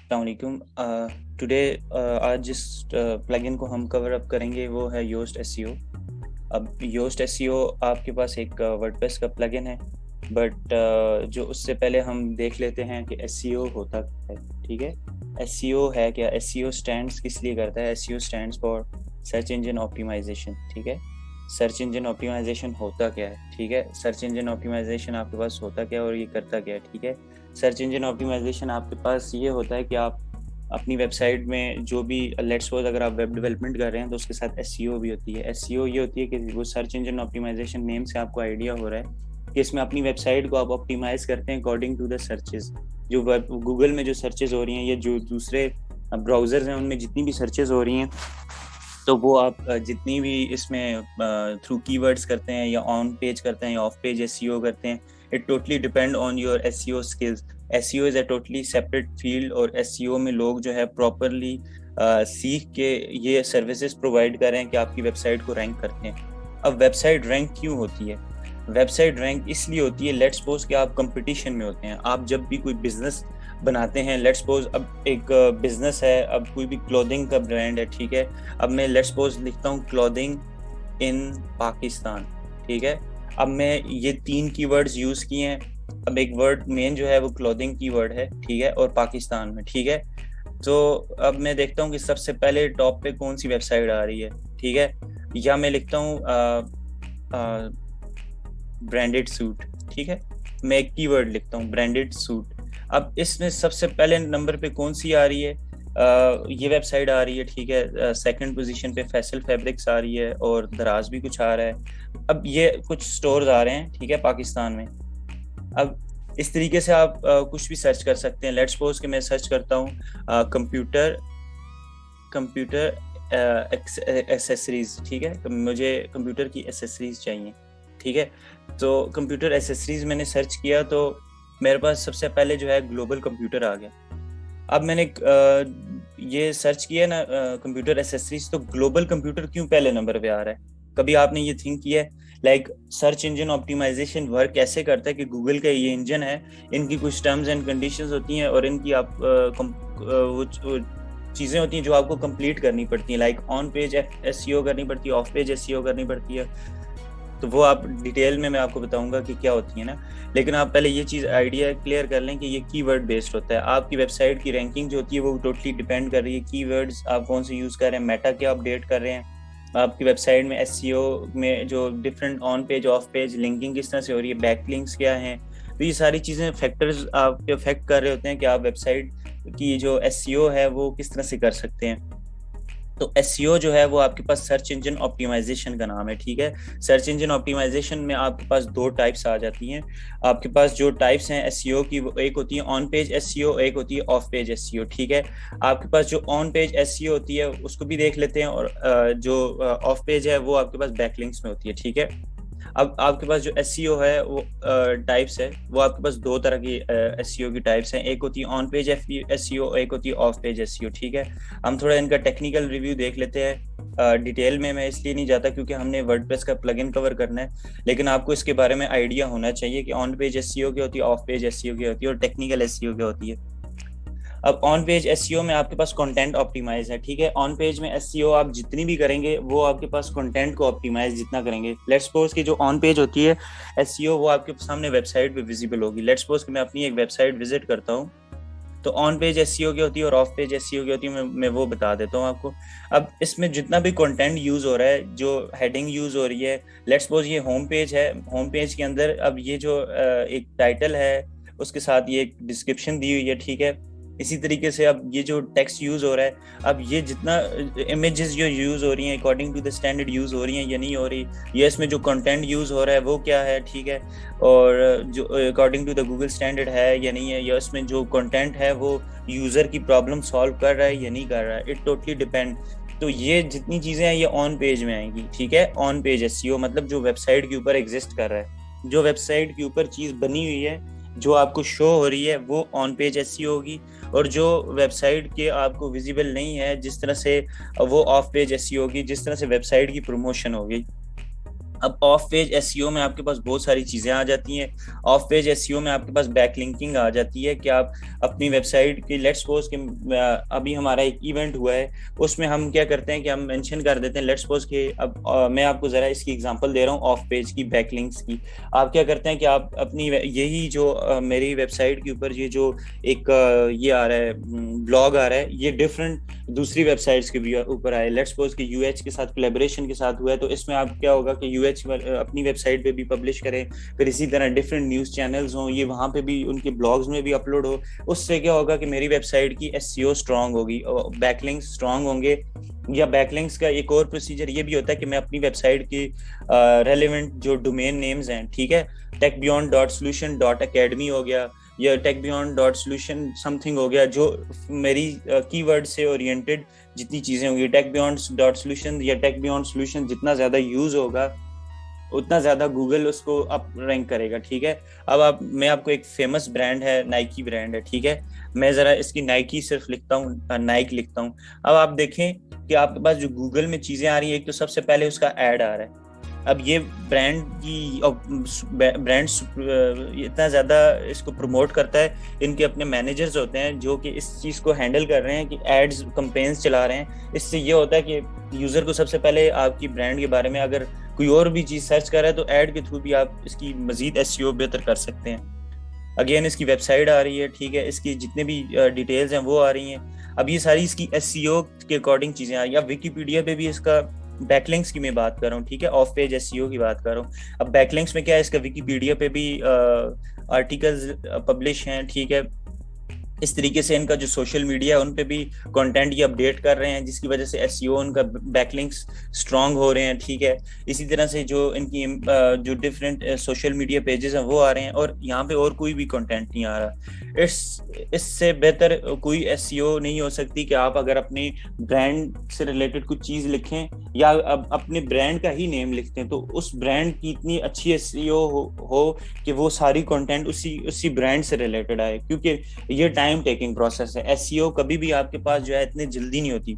अस्सलामुअलैकुम। टुडे आज जिस प्लगइन को हम कवर अप करेंगे वो है योस्ट एसईओ। अब योस्ट एसईओ आपके पास एक वर्डप्रेस का प्लगइन है, बट जो उससे पहले हम देख लेते हैं कि एसईओ होता क्या है। ठीक है, एसईओ है क्या? एसईओ स्टैंड्स किस लिए करता है? SEO stands for search engine optimisation. ठीक है, सर्च इंजन ऑप्टिमाइजेशन होता क्या है? ठीक है, सर्च इंजन ऑप्टिमाइजेशन आपके पास होता क्या है और ये करता क्या है? ठीक है, सर्च इंजन ऑप्टिमाइजेशन आपके पास ये होता है कि आप अपनी वेबसाइट में जो भी, लेट्स सपोज अगर आप वेब डेवलपमेंट कर रहे हैं तो उसके साथ एसईओ भी होती है। एसईओ ये होती है कि वो सर्च इंजन ऑप्टिमाइजेशन नेम से आपको आइडिया हो रहा है कि इसमें अपनी वेबसाइट को आप ऑप्टिमाइज करते हैं अकॉर्डिंग टू द सर्चेज। जो गूगल में जो सर्चेज हो रही हैं या जो दूसरे ब्राउजर्स हैं उनमें जितनी भी सर्चेज हो रही हैं, तो वो आप जितनी भी इसमें थ्रू कीवर्ड्स करते हैं या ऑन पेज करते हैं या ऑफ पेज एसईओ करते हैं, it totally depend on your SEO skills. SEO is a totally separate field और एसईओ में लोग जो है प्रॉपरली सीख के ये सर्विसेज प्रोवाइड कर रहे हैं कि आपकी वेबसाइट को रैंक करते हैं। अब वेबसाइट रैंक क्यों होती है? वेबसाइट रैंक इसलिए होती है, लेट्स सपोज कि आप कंपटीशन में होते हैं। आप जब भी कोई बिजनेस बनाते हैं, लेट्स सपोज अब एक बिजनेस है, अब कोई भी क्लोथिंग का ब्रांड है, ठीक है, अब मैं लेट्स सपोज लिखता हूँ क्लोथिंग इन पाकिस्तान। ठीक है, अब मैं ये 3 कीवर्ड्स यूज किए हैं। अब एक वर्ड मेन जो है वो क्लोथिंग कीवर्ड है, ठीक है, और पाकिस्तान में। ठीक है, तो अब मैं देखता हूँ कि सबसे पहले टॉप पे कौन सी वेबसाइट आ रही है। ठीक है, या मैं लिखता हूँ ब्रांडेड सूट। ठीक है, मैं एक कीवर्ड लिखता हूँ ब्रांडेड सूट। अब इसमें सबसे पहले नंबर पे कौन सी आ रही है? ये वेबसाइट आ रही है। ठीक है, सेकंड पोजीशन पे फैसल फैब्रिक्स आ रही है और दराज भी कुछ आ रहा है। अब ये कुछ स्टोर्स आ रहे हैं, ठीक है, पाकिस्तान में। अब इस तरीके से आप कुछ भी सर्च कर सकते हैं। लेट्स सपोज कि मैं सर्च करता हूँ कंप्यूटर कंप्यूटर एसेसरीज। ठीक है, तो मुझे कंप्यूटर की एसेसरीज चाहिए। ठीक है, तो कंप्यूटर एसेसरीज मैंने सर्च किया तो मेरे पास सबसे पहले जो है ग्लोबल कंप्यूटर आ गया। अब मैंने ये सर्च किया ना कंप्यूटर एसेसरीज, तो ग्लोबल कंप्यूटर क्यों पहले नंबर पे आ रहा है? कभी आपने ये थिंक किया है? Like search engine optimisation work कैसे करता है कि गूगल का ये इंजन है, इनकी कुछ टर्म्स एंड कंडीशंस होती हैं और इनकी आप वो चीज़ें होती हैं जो आपको कंप्लीट करनी पड़ती हैं। लाइक ऑन पेज एसईओ करनी पड़ती है, ऑफ पेज एसईओ करनी पड़ती है। तो वो आप डिटेल में मैं आपको बताऊंगा कि क्या होती है ना। लेकिन आप पहले ये चीज़ आइडिया क्लियर कर लें कि ये कीवर्ड बेस्ड होता है। आपकी वेबसाइट की रैंकिंग जो होती है वो टोटली डिपेंड कर रही है कीवर्ड्स आप कौन से यूज़ कर रहे हैं, मेटा क्या अपडेट कर रहे हैं, आपकी वेबसाइट में एसईओ में जो different on page of page linking किस तरह से हो रही है, बैकलिंक्स क्या हैं। तो ये सारी चीज़ें फैक्टर्स आपके अफेक्ट कर रहे होते हैं कि आप वेबसाइट की जो एसईओ है वो किस तरह से कर सकते हैं। तो एसईओ जो है वो आपके पास सर्च इंजन ऑप्टिमाइजेशन का नाम है। ठीक है, सर्च इंजन ऑप्टिमाइजेशन में आपके पास 2 टाइप्स आ जाती हैं। आपके पास जो टाइप्स हैं एसईओ की, वो एक होती है ऑन पेज एसईओ, एक होती है ऑफ पेज एसईओ। ठीक है, आपके पास जो ऑन पेज एसईओ होती है उसको भी देख लेते हैं, और जो ऑफ पेज है वो आपके पास बैकलिंक्स में होती है। ठीक है, अब आपके पास जो एसईओ है वो टाइप्स है, वो आपके पास 2 तरह की एसईओ की टाइप्स हैं। एक होती है ऑन पेज एसईओ, एक होती है ऑफ पेज एसईओ। ठीक है, हम थोड़ा इनका टेक्निकल रिव्यू देख लेते हैं। डिटेल में मैं इसलिए नहीं जाता क्योंकि हमने वर्डप्रेस का प्लगइन कवर करना है, लेकिन आपको इसके बारे में आइडिया होना चाहिए कि ऑन पेज एसईओ क्या होती है, ऑफ पेज एसईओ क्या होती है और टेक्निकल एसईओ क्या होती है। अब ऑन पेज एसईओ में आपके पास कंटेंट ऑप्टिमाइज है। ठीक है, ऑन पेज में एसईओ आप जितनी भी करेंगे वो आपके पास कंटेंट को ऑप्टिमाइज जितना करेंगे। लेट्स सपोज कि जो ऑन पेज होती है एसईओ वो आपके सामने वेबसाइट पे विजिबल होगी। लेट्स सपोज कि मैं अपनी एक वेबसाइट विजिट करता हूँ, तो ऑन पेज एसईओ क्या होती है और ऑफ पेज एसईओ क्या होती है मैं वो बता देता हूँ आपको। अब इसमें जितना भी कंटेंट यूज हो रहा है, जो हेडिंग यूज हो रही है, लेट्स सपोज ये होम पेज है। होम पेज के अंदर अब ये जो एक टाइटल है उसके साथ ये एक डिस्क्रिप्शन दी हुई है। ठीक है, इसी तरीके से अब ये जो टेक्स्ट यूज हो रहा है, अब ये जितना इमेजेस जो यूज हो रही हैं according to the standard use हो रही हैं या नहीं हो रही, ये इसमें जो कंटेंट यूज हो रहा है वो क्या है। ठीक है, और जो according to the Google standard है या नहीं है, या इसमें जो कंटेंट है वो यूजर की प्रॉब्लम सॉल्व कर रहा है या नहीं कर रहा है, इट टोटली डिपेंड। तो ये जितनी चीजें हैं ये ऑन पेज में आएंगी। ठीक है, ऑन पेज एसईओ मतलब जो वेबसाइट के ऊपर एग्जिस्ट कर रहा है, जो वेबसाइट के ऊपर चीज बनी हुई है, जो आपको शो हो रही है, वो ऑन पेज एसईओ होगी। और जो वेबसाइट के आपको विजिबल नहीं है जिस तरह से, वो ऑफ पेज एसईओ होगी, जिस तरह से वेबसाइट की प्रमोशन होगी। अब ऑफ पेज एसईओ में आपके पास बहुत सारी चीजें आ जाती हैं। ऑफ पेज एसईओ में आपके पास बैकलिंकिंग आ जाती है कि आप अपनी वेबसाइट की, लेट्स सपोज कि अभी हमारा एक इवेंट हुआ है, उसमें हम क्या करते हैं कि हम मेंशन कर देते हैं, लेट्स सपोज कि अब मैं आपको जरा इसकी एग्जांपल दे रहा हूँ ऑफ पेज की बैकलिंक्स की। आप क्या करते हैं कि आप अपनी यही जो मेरी वेबसाइट के ऊपर ये जो एक ये आ रहा है, ब्लॉग आ रहा है, ये डिफरेंट दूसरी वेबसाइट्स के भी ऊपर आए, लेट्स सपोज कि यूएच के साथ कोलैबोरेशन के साथ हुआ है, तो इसमें आप क्या होगा कि यूएच अपनी वेबसाइट पे भी पब्लिश करें, फिर इसी तरह डिफरेंट न्यूज चैनल्स हों, ये वहां पे भी उनके ब्लॉग्स में भी अपलोड हो। उससे क्या होगा कि मेरी वेबसाइट की एसईओ स्ट्रांग होगी, बैकलिंक्स स्ट्रांग होंगे। या बैकलिंक्स का एक और प्रोसीजर ये भी होता है कि मैं अपनी वेबसाइट की रेलेवेंट जो डोमेन नेम्स हैं, ठीक है, techbeyond.solution.academy हो गया, या techbeyond.solution समथिंग हो गया, जो मेरी कीवर्ड से ओरिएंटेड जितनी चीजें होंगी, techbeyond.solution या techbeyond.solution जितना ज्यादा यूज होगा उतना ज्यादा गूगल उसको अप रैंक करेगा, ठीक है। अब आप, मैं आपको एक फेमस ब्रांड है, नाइकी ब्रांड है, ठीक है, मैं जरा इसकी नाइकी सिर्फ लिखता हूँ, नाइक लिखता हूँ। अब आप देखें कि आपके पास जो गूगल में चीजें आ रही है, एक तो सबसे पहले उसका ऐड आ रहा है। अब ये ब्रांड की ब्रांड इतना ज्यादा इसको प्रमोट करता है, इनके अपने मैनेजर्स होते हैं जो कि इस चीज को हैंडल कर रहे हैं कि एड्स कैंपेन्स चला रहे हैं। इससे ये होता है कि यूजर को सबसे पहले आपकी ब्रांड के बारे में अगर कोई और भी चीज सर्च कर रहा है तो ऐड के थ्रू भी आप इसकी मजीद एसईओ बेहतर कर सकते हैं। अगेन इसकी वेबसाइट आ रही है, ठीक है, इसकी जितने भी डिटेल्स हैं वो आ रही हैं। अब ये सारी इसकी एसईओ के अकॉर्डिंग चीजें आ रही हैं। अब विकिपीडिया पे भी इसका बैकलिंक्स की मैं बात कर रहा हूँ, ठीक है, ऑफ पेज एसईओ की बात कर रहा हूँ। अब बैकलिंक्स में क्या है, इसका विकिपीडिया पे भी आर्टिकल्स पब्लिश हैं, ठीक है। इस तरीके से इनका जो सोशल मीडिया है उन पे भी कंटेंट ये अपडेट कर रहे हैं, जिसकी वजह से एसईओ उनका बैकलिंक्स स्ट्रांग हो रहे हैं, ठीक है। इसी तरह से जो इनकी जो डिफरेंट सोशल मीडिया पेजेस हैं वो आ रहे हैं, और यहाँ पे और कोई भी कंटेंट नहीं आ रहा। इससे बेहतर कोई एसईओ नहीं हो सकती कि आप अगर अपनी ब्रांड से रिलेटेड कुछ चीज लिखें या अपने ब्रांड का ही नेम लिखते हैं तो उस ब्रांड की इतनी अच्छी एसईओ हो कि वो सारी कंटेंट उसी ब्रांड से रिलेटेड आए, क्योंकि ये टाइम टेकिंग प्रोसेस है। एसईओ कभी भी आपके पास जो है इतनी जल्दी नहीं होती।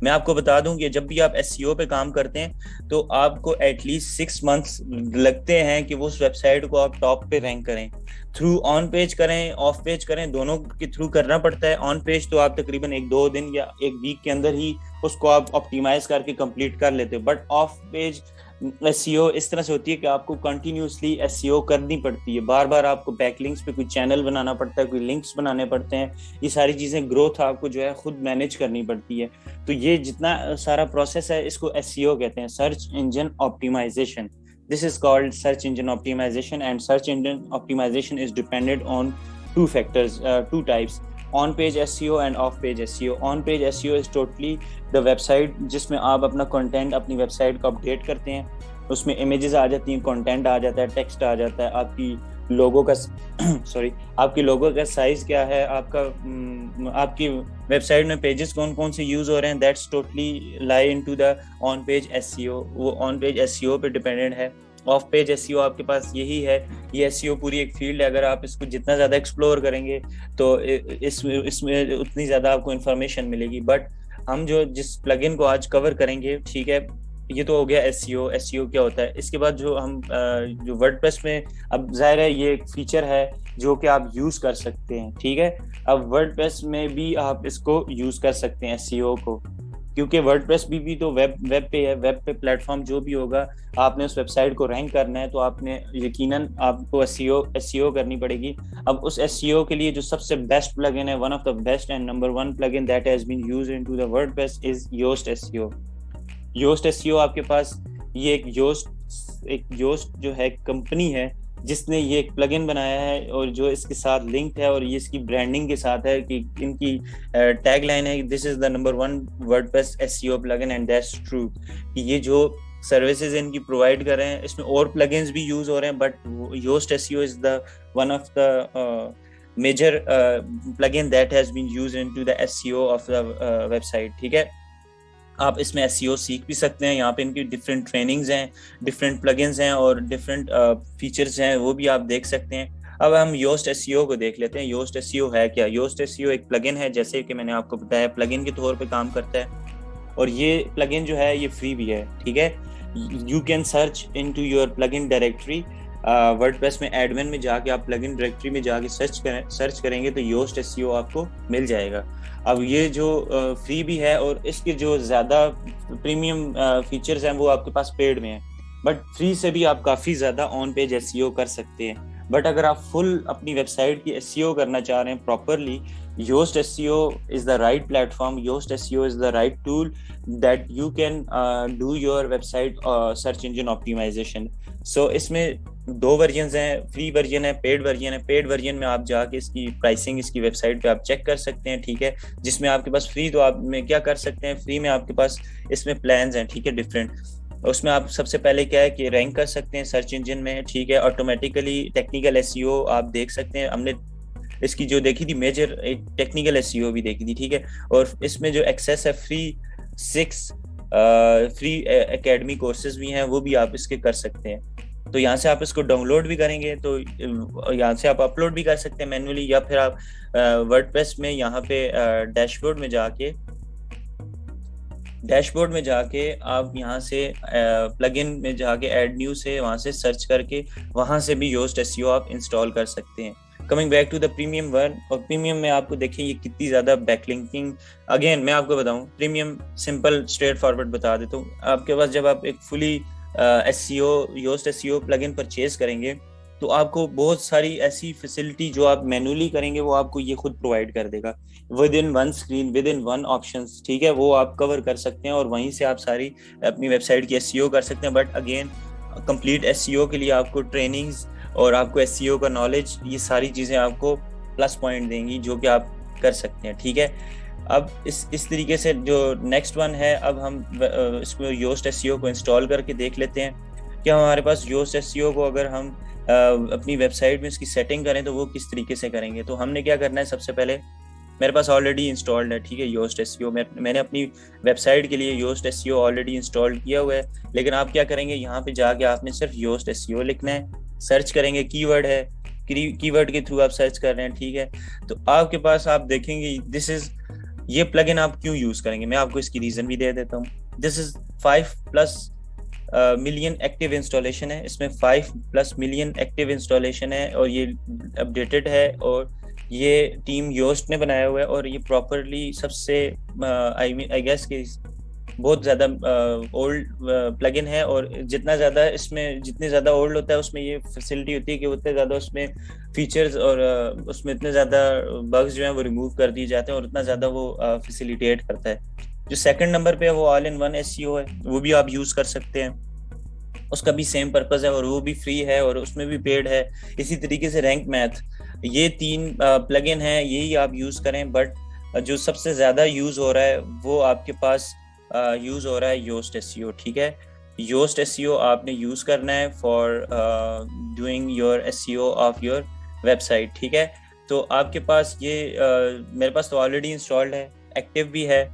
मैं आपको बता दूं कि जब भी आप एसईओ पे काम करते हैं तो आपको एटलीस्ट 6 मंथ्स लगते हैं कि वो उस वेबसाइट को आप टॉप पे रैंक करें। थ्रू ऑन पेज करें, ऑफ पेज करें, दोनों के थ्रू करना पड़ता है। ऑन पेज तो आप तकरीबन 1-2 दिन या 1 वीक के अंदर ही उसको आप ऑप्टिमाइज करके कंप्लीट कर लेते हो, बट ऑफ पेज एसईओ इस तरह से होती है कि आपको कंटिन्यूसली एसईओ करनी पड़ती है, बार बार आपको बैकलिंक्स पे कोई चैनल बनाना पड़ता है, कोई लिंक्स बनाने पड़ते हैं, ये सारी चीजें ग्रोथ आपको जो है खुद मैनेज करनी पड़ती है। तो ये जितना सारा प्रोसेस है इसको एसईओ कहते हैं, search engine optimisation. This is called search engine optimization, and search engine optimization is dependent on two factors, two types: on-page SEO and off-page SEO. On-page SEO is totally the website जिसमें आप अपना content अपनी website को update करते हैं, उसमें images आ जाती हैं, कंटेंट आ जाता है, टेक्स्ट आ जाता है, आपकी लोगो का सॉरी आपकी लोगो का साइज क्या है, आपकी वेबसाइट में पेजेस कौन कौन से यूज हो रहे हैं, that's totally lie into the on page SEO. वो ऑन पेज एसईओ पे डिपेंडेंट है। ऑफ पेज एसईओ आपके पास यही है, ये एसईओ पूरी एक फील्ड है। अगर आप इसको जितना ज्यादा एक्सप्लोर करेंगे तो इसमें उतनी ज्यादा आपको इन्फॉर्मेशन मिलेगी। बट हम जिस प्लगइन को आज कवर करेंगे, ठीक है, ये तो हो गया एसईओ। एसईओ क्या होता है, इसके बाद जो हम जो वर्डप्रेस में, अब जाहिर है ये एक फीचर है जो कि आप यूज कर सकते हैं, ठीक है। अब वर्डप्रेस में भी आप इसको यूज कर सकते हैं एसईओ को, क्योंकि वर्डप्रेस भी तो वेब पे है। वेब पे प्लेटफॉर्म जो भी होगा, आपने उस वेबसाइट को रैंक करना है तो आपने यकीनन आपको एसईओ करनी पड़ेगी। अब उस एसईओ के लिए जो सबसे बेस्ट प्लगइन है, one of the best and number 1 plugin that has been used into the WordPress is Yoast SEO. Yoast SEO आपके पास ये एक योस्ट जो है कंपनी है जिसने ये एक प्लगइन बनाया है और जो इसके साथ लिंक्ड है, और ये इसकी ब्रांडिंग के साथ है कि इनकी टैगलाइन है, this is the number 1 WordPress SEO plugin and that's true. कि ये जो सर्विसेज इनकी प्रोवाइड कर रहे हैं इसमें और प्लगइन्स भी यूज हो रहे हैं, but Yoast SEO is the one of the major plugin that has been used into the SEO of the website, ठीक है। आप इसमें एसईओ सीख भी सकते हैं, यहाँ पे इनकी डिफरेंट ट्रेनिंग्स हैं, डिफरेंट प्लगइन्स हैं और डिफरेंट फीचर्स हैं, वो भी आप देख सकते हैं। अब हम योस्ट एसईओ को देख लेते हैं। योस्ट एसईओ है क्या? योस्ट एसईओ एक प्लगइन है, जैसे कि मैंने आपको बताया, प्लगइन के तौर पे काम करता है, और ये प्लगइन जो है ये फ्री भी है, ठीक है। You can search into your plugin directory. WordPress में एडमिन में जाके आप प्लगइन डायरेक्टरी में जाके सर्च करेंगे तो योस्ट एसईओ आपको मिल जाएगा। अब ये जो फ्री भी है और इसके जो ज़्यादा प्रीमियम फीचर्स हैं वो आपके पास पेड में है, बट फ्री से भी आप काफ़ी ज़्यादा ऑन पेज एसईओ कर सकते हैं। बट अगर आप फुल अपनी वेबसाइट की एसईओ करना चाह रहे हैं properly, Yoast SEO is the right platform. Yoast SEO is the right tool that you can do your website search engine optimization. So इसमें दो वर्जन हैं, फ्री वर्जन है, पेड वर्जन है। पेड वर्जन में आप जाके इसकी प्राइसिंग इसकी वेबसाइट पे आप चेक कर सकते हैं, ठीक है। जिसमें आपके पास फ्री, तो आप में क्या कर सकते हैं, फ्री में आपके पास इसमें प्लान्स हैं, ठीक है, डिफरेंट। उसमें आप सबसे पहले क्या है कि रैंक कर सकते हैं सर्च इंजन में, ठीक है। ऑटोमेटिकली टेक्निकल एसईओ आप देख सकते हैं। हमने इसकी जो देखी थी मेजर एक टेक्निकल एसईओ भी देखी थी, ठीक है। और इसमें जो एक्सेस है फ्री 6 फ्री एकेडमी कोर्सेज भी हैं, वो भी आप इसके कर सकते हैं। तो यहाँ से आप इसको डाउनलोड भी करेंगे तो यहाँ से आप अपलोड भी कर सकते हैं मैन्युअली, या फिर आप वर्डप्रेस में यहाँ पे डैशबोर्ड में जाके आप यहाँ से प्लगइन में जाके ऐड न्यू से वहाँ से सर्च करके वहाँ से भी योस्ट एसईओ आप इंस्टॉल कर सकते हैं। Coming back to the premium one, और प्रीमियम में आपको देखिए ये कितनी ज़्यादा बैकलिंकिंग। अगेन मैं आपको बताऊं, प्रीमियम सिंपल स्ट्रेट फॉरवर्ड बता देता हूँ आपके पास। जब आप एक fully SEO Yoast SEO plugin purchase करेंगे तो आपको बहुत सारी ऐसी फैसिलिटी जो आप मैन्युअली करेंगे वो आपको ये खुद प्रोवाइड कर देगा with in one screen, with in one options, ठीक है। वो आप कवर कर सकते हैं और वहीं से आप सारी अपनी वेबसाइट की एसईओ कर सकते हैं। बट अगेन कंप्लीट एसईओ के लिए आपको ट्रेनिंग्स और आपको एसईओ का नॉलेज, ये सारी चीज़ें आपको प्लस पॉइंट देंगी जो कि आप कर सकते हैं, ठीक है। अब इस तरीके से जो नेक्स्ट वन है, अब हम इसको योस्ट एसईओ को इंस्टॉल करके देख लेते हैं कि हमारे पास योस्ट एसईओ को अगर हम अपनी वेबसाइट में इसकी सेटिंग करें तो वो किस तरीके से करेंगे। तो हमने क्या करना है, सबसे पहले मेरे पास ऑलरेडी इंस्टॉल्ड है, ठीक है, योस्ट एसईओ। मैंने अपनी वेबसाइट के लिए योस्ट एसईओ ऑलरेडी इंस्टॉल किया हुआ है। लेकिन आप क्या करेंगे, यहाँ पे जाके आपने सिर्फ योस्ट एसईओ लिखना है, सर्च करेंगे, कीवर्ड है, कीवर्ड के थ्रू आप सर्च कर रहे हैं, ठीक है। तो आपके पास आप देखेंगे ये प्लगइन आप क्यों यूज करेंगे, मैं आपको इसकी रीजन भी दे देता हूँ। This is 5+ million active installation है, इसमें 5+ मिलियन एक्टिव इंस्टॉलेशन है और ये अपडेटेड है और ये टीम योस्ट ने बनाया हुआ है और ये प्रॉपरली सबसे आई गेस कि बहुत ज़्यादा ओल्ड प्लगइन है। और जितना ज़्यादा इसमें जितने ज़्यादा ओल्ड होता है उसमें ये फैसिलिटी होती है कि उतने ज़्यादा उसमें फीचर्स और उसमें इतने ज़्यादा बग्स जो हैं वो रिमूव कर दिए जाते हैं और उतना ज़्यादा वो फैसिलिटेट करता है। जो सेकंड नंबर पे है वो ऑल इन वन एसईओ है, वो भी आप यूज़ कर सकते हैं, उसका भी सेम पर्पज़ है और वो भी फ्री है और उसमें भी पेड है। इसी तरीके से रैंक मैथ, ये 3 प्लगइन है, यही आप यूज़ करें। बट जो सबसे ज़्यादा यूज़ हो रहा है वो आपके पास यूज़ हो रहा है योस्ट एसईओ, ठीक है। योस्ट एसईओ आपने यूज़ करना है for doing your SEO of your website, ठीक है। तो आपके पास ये मेरे पास तो ऑलरेडी इंस्टॉल्ड है, एक्टिव भी है।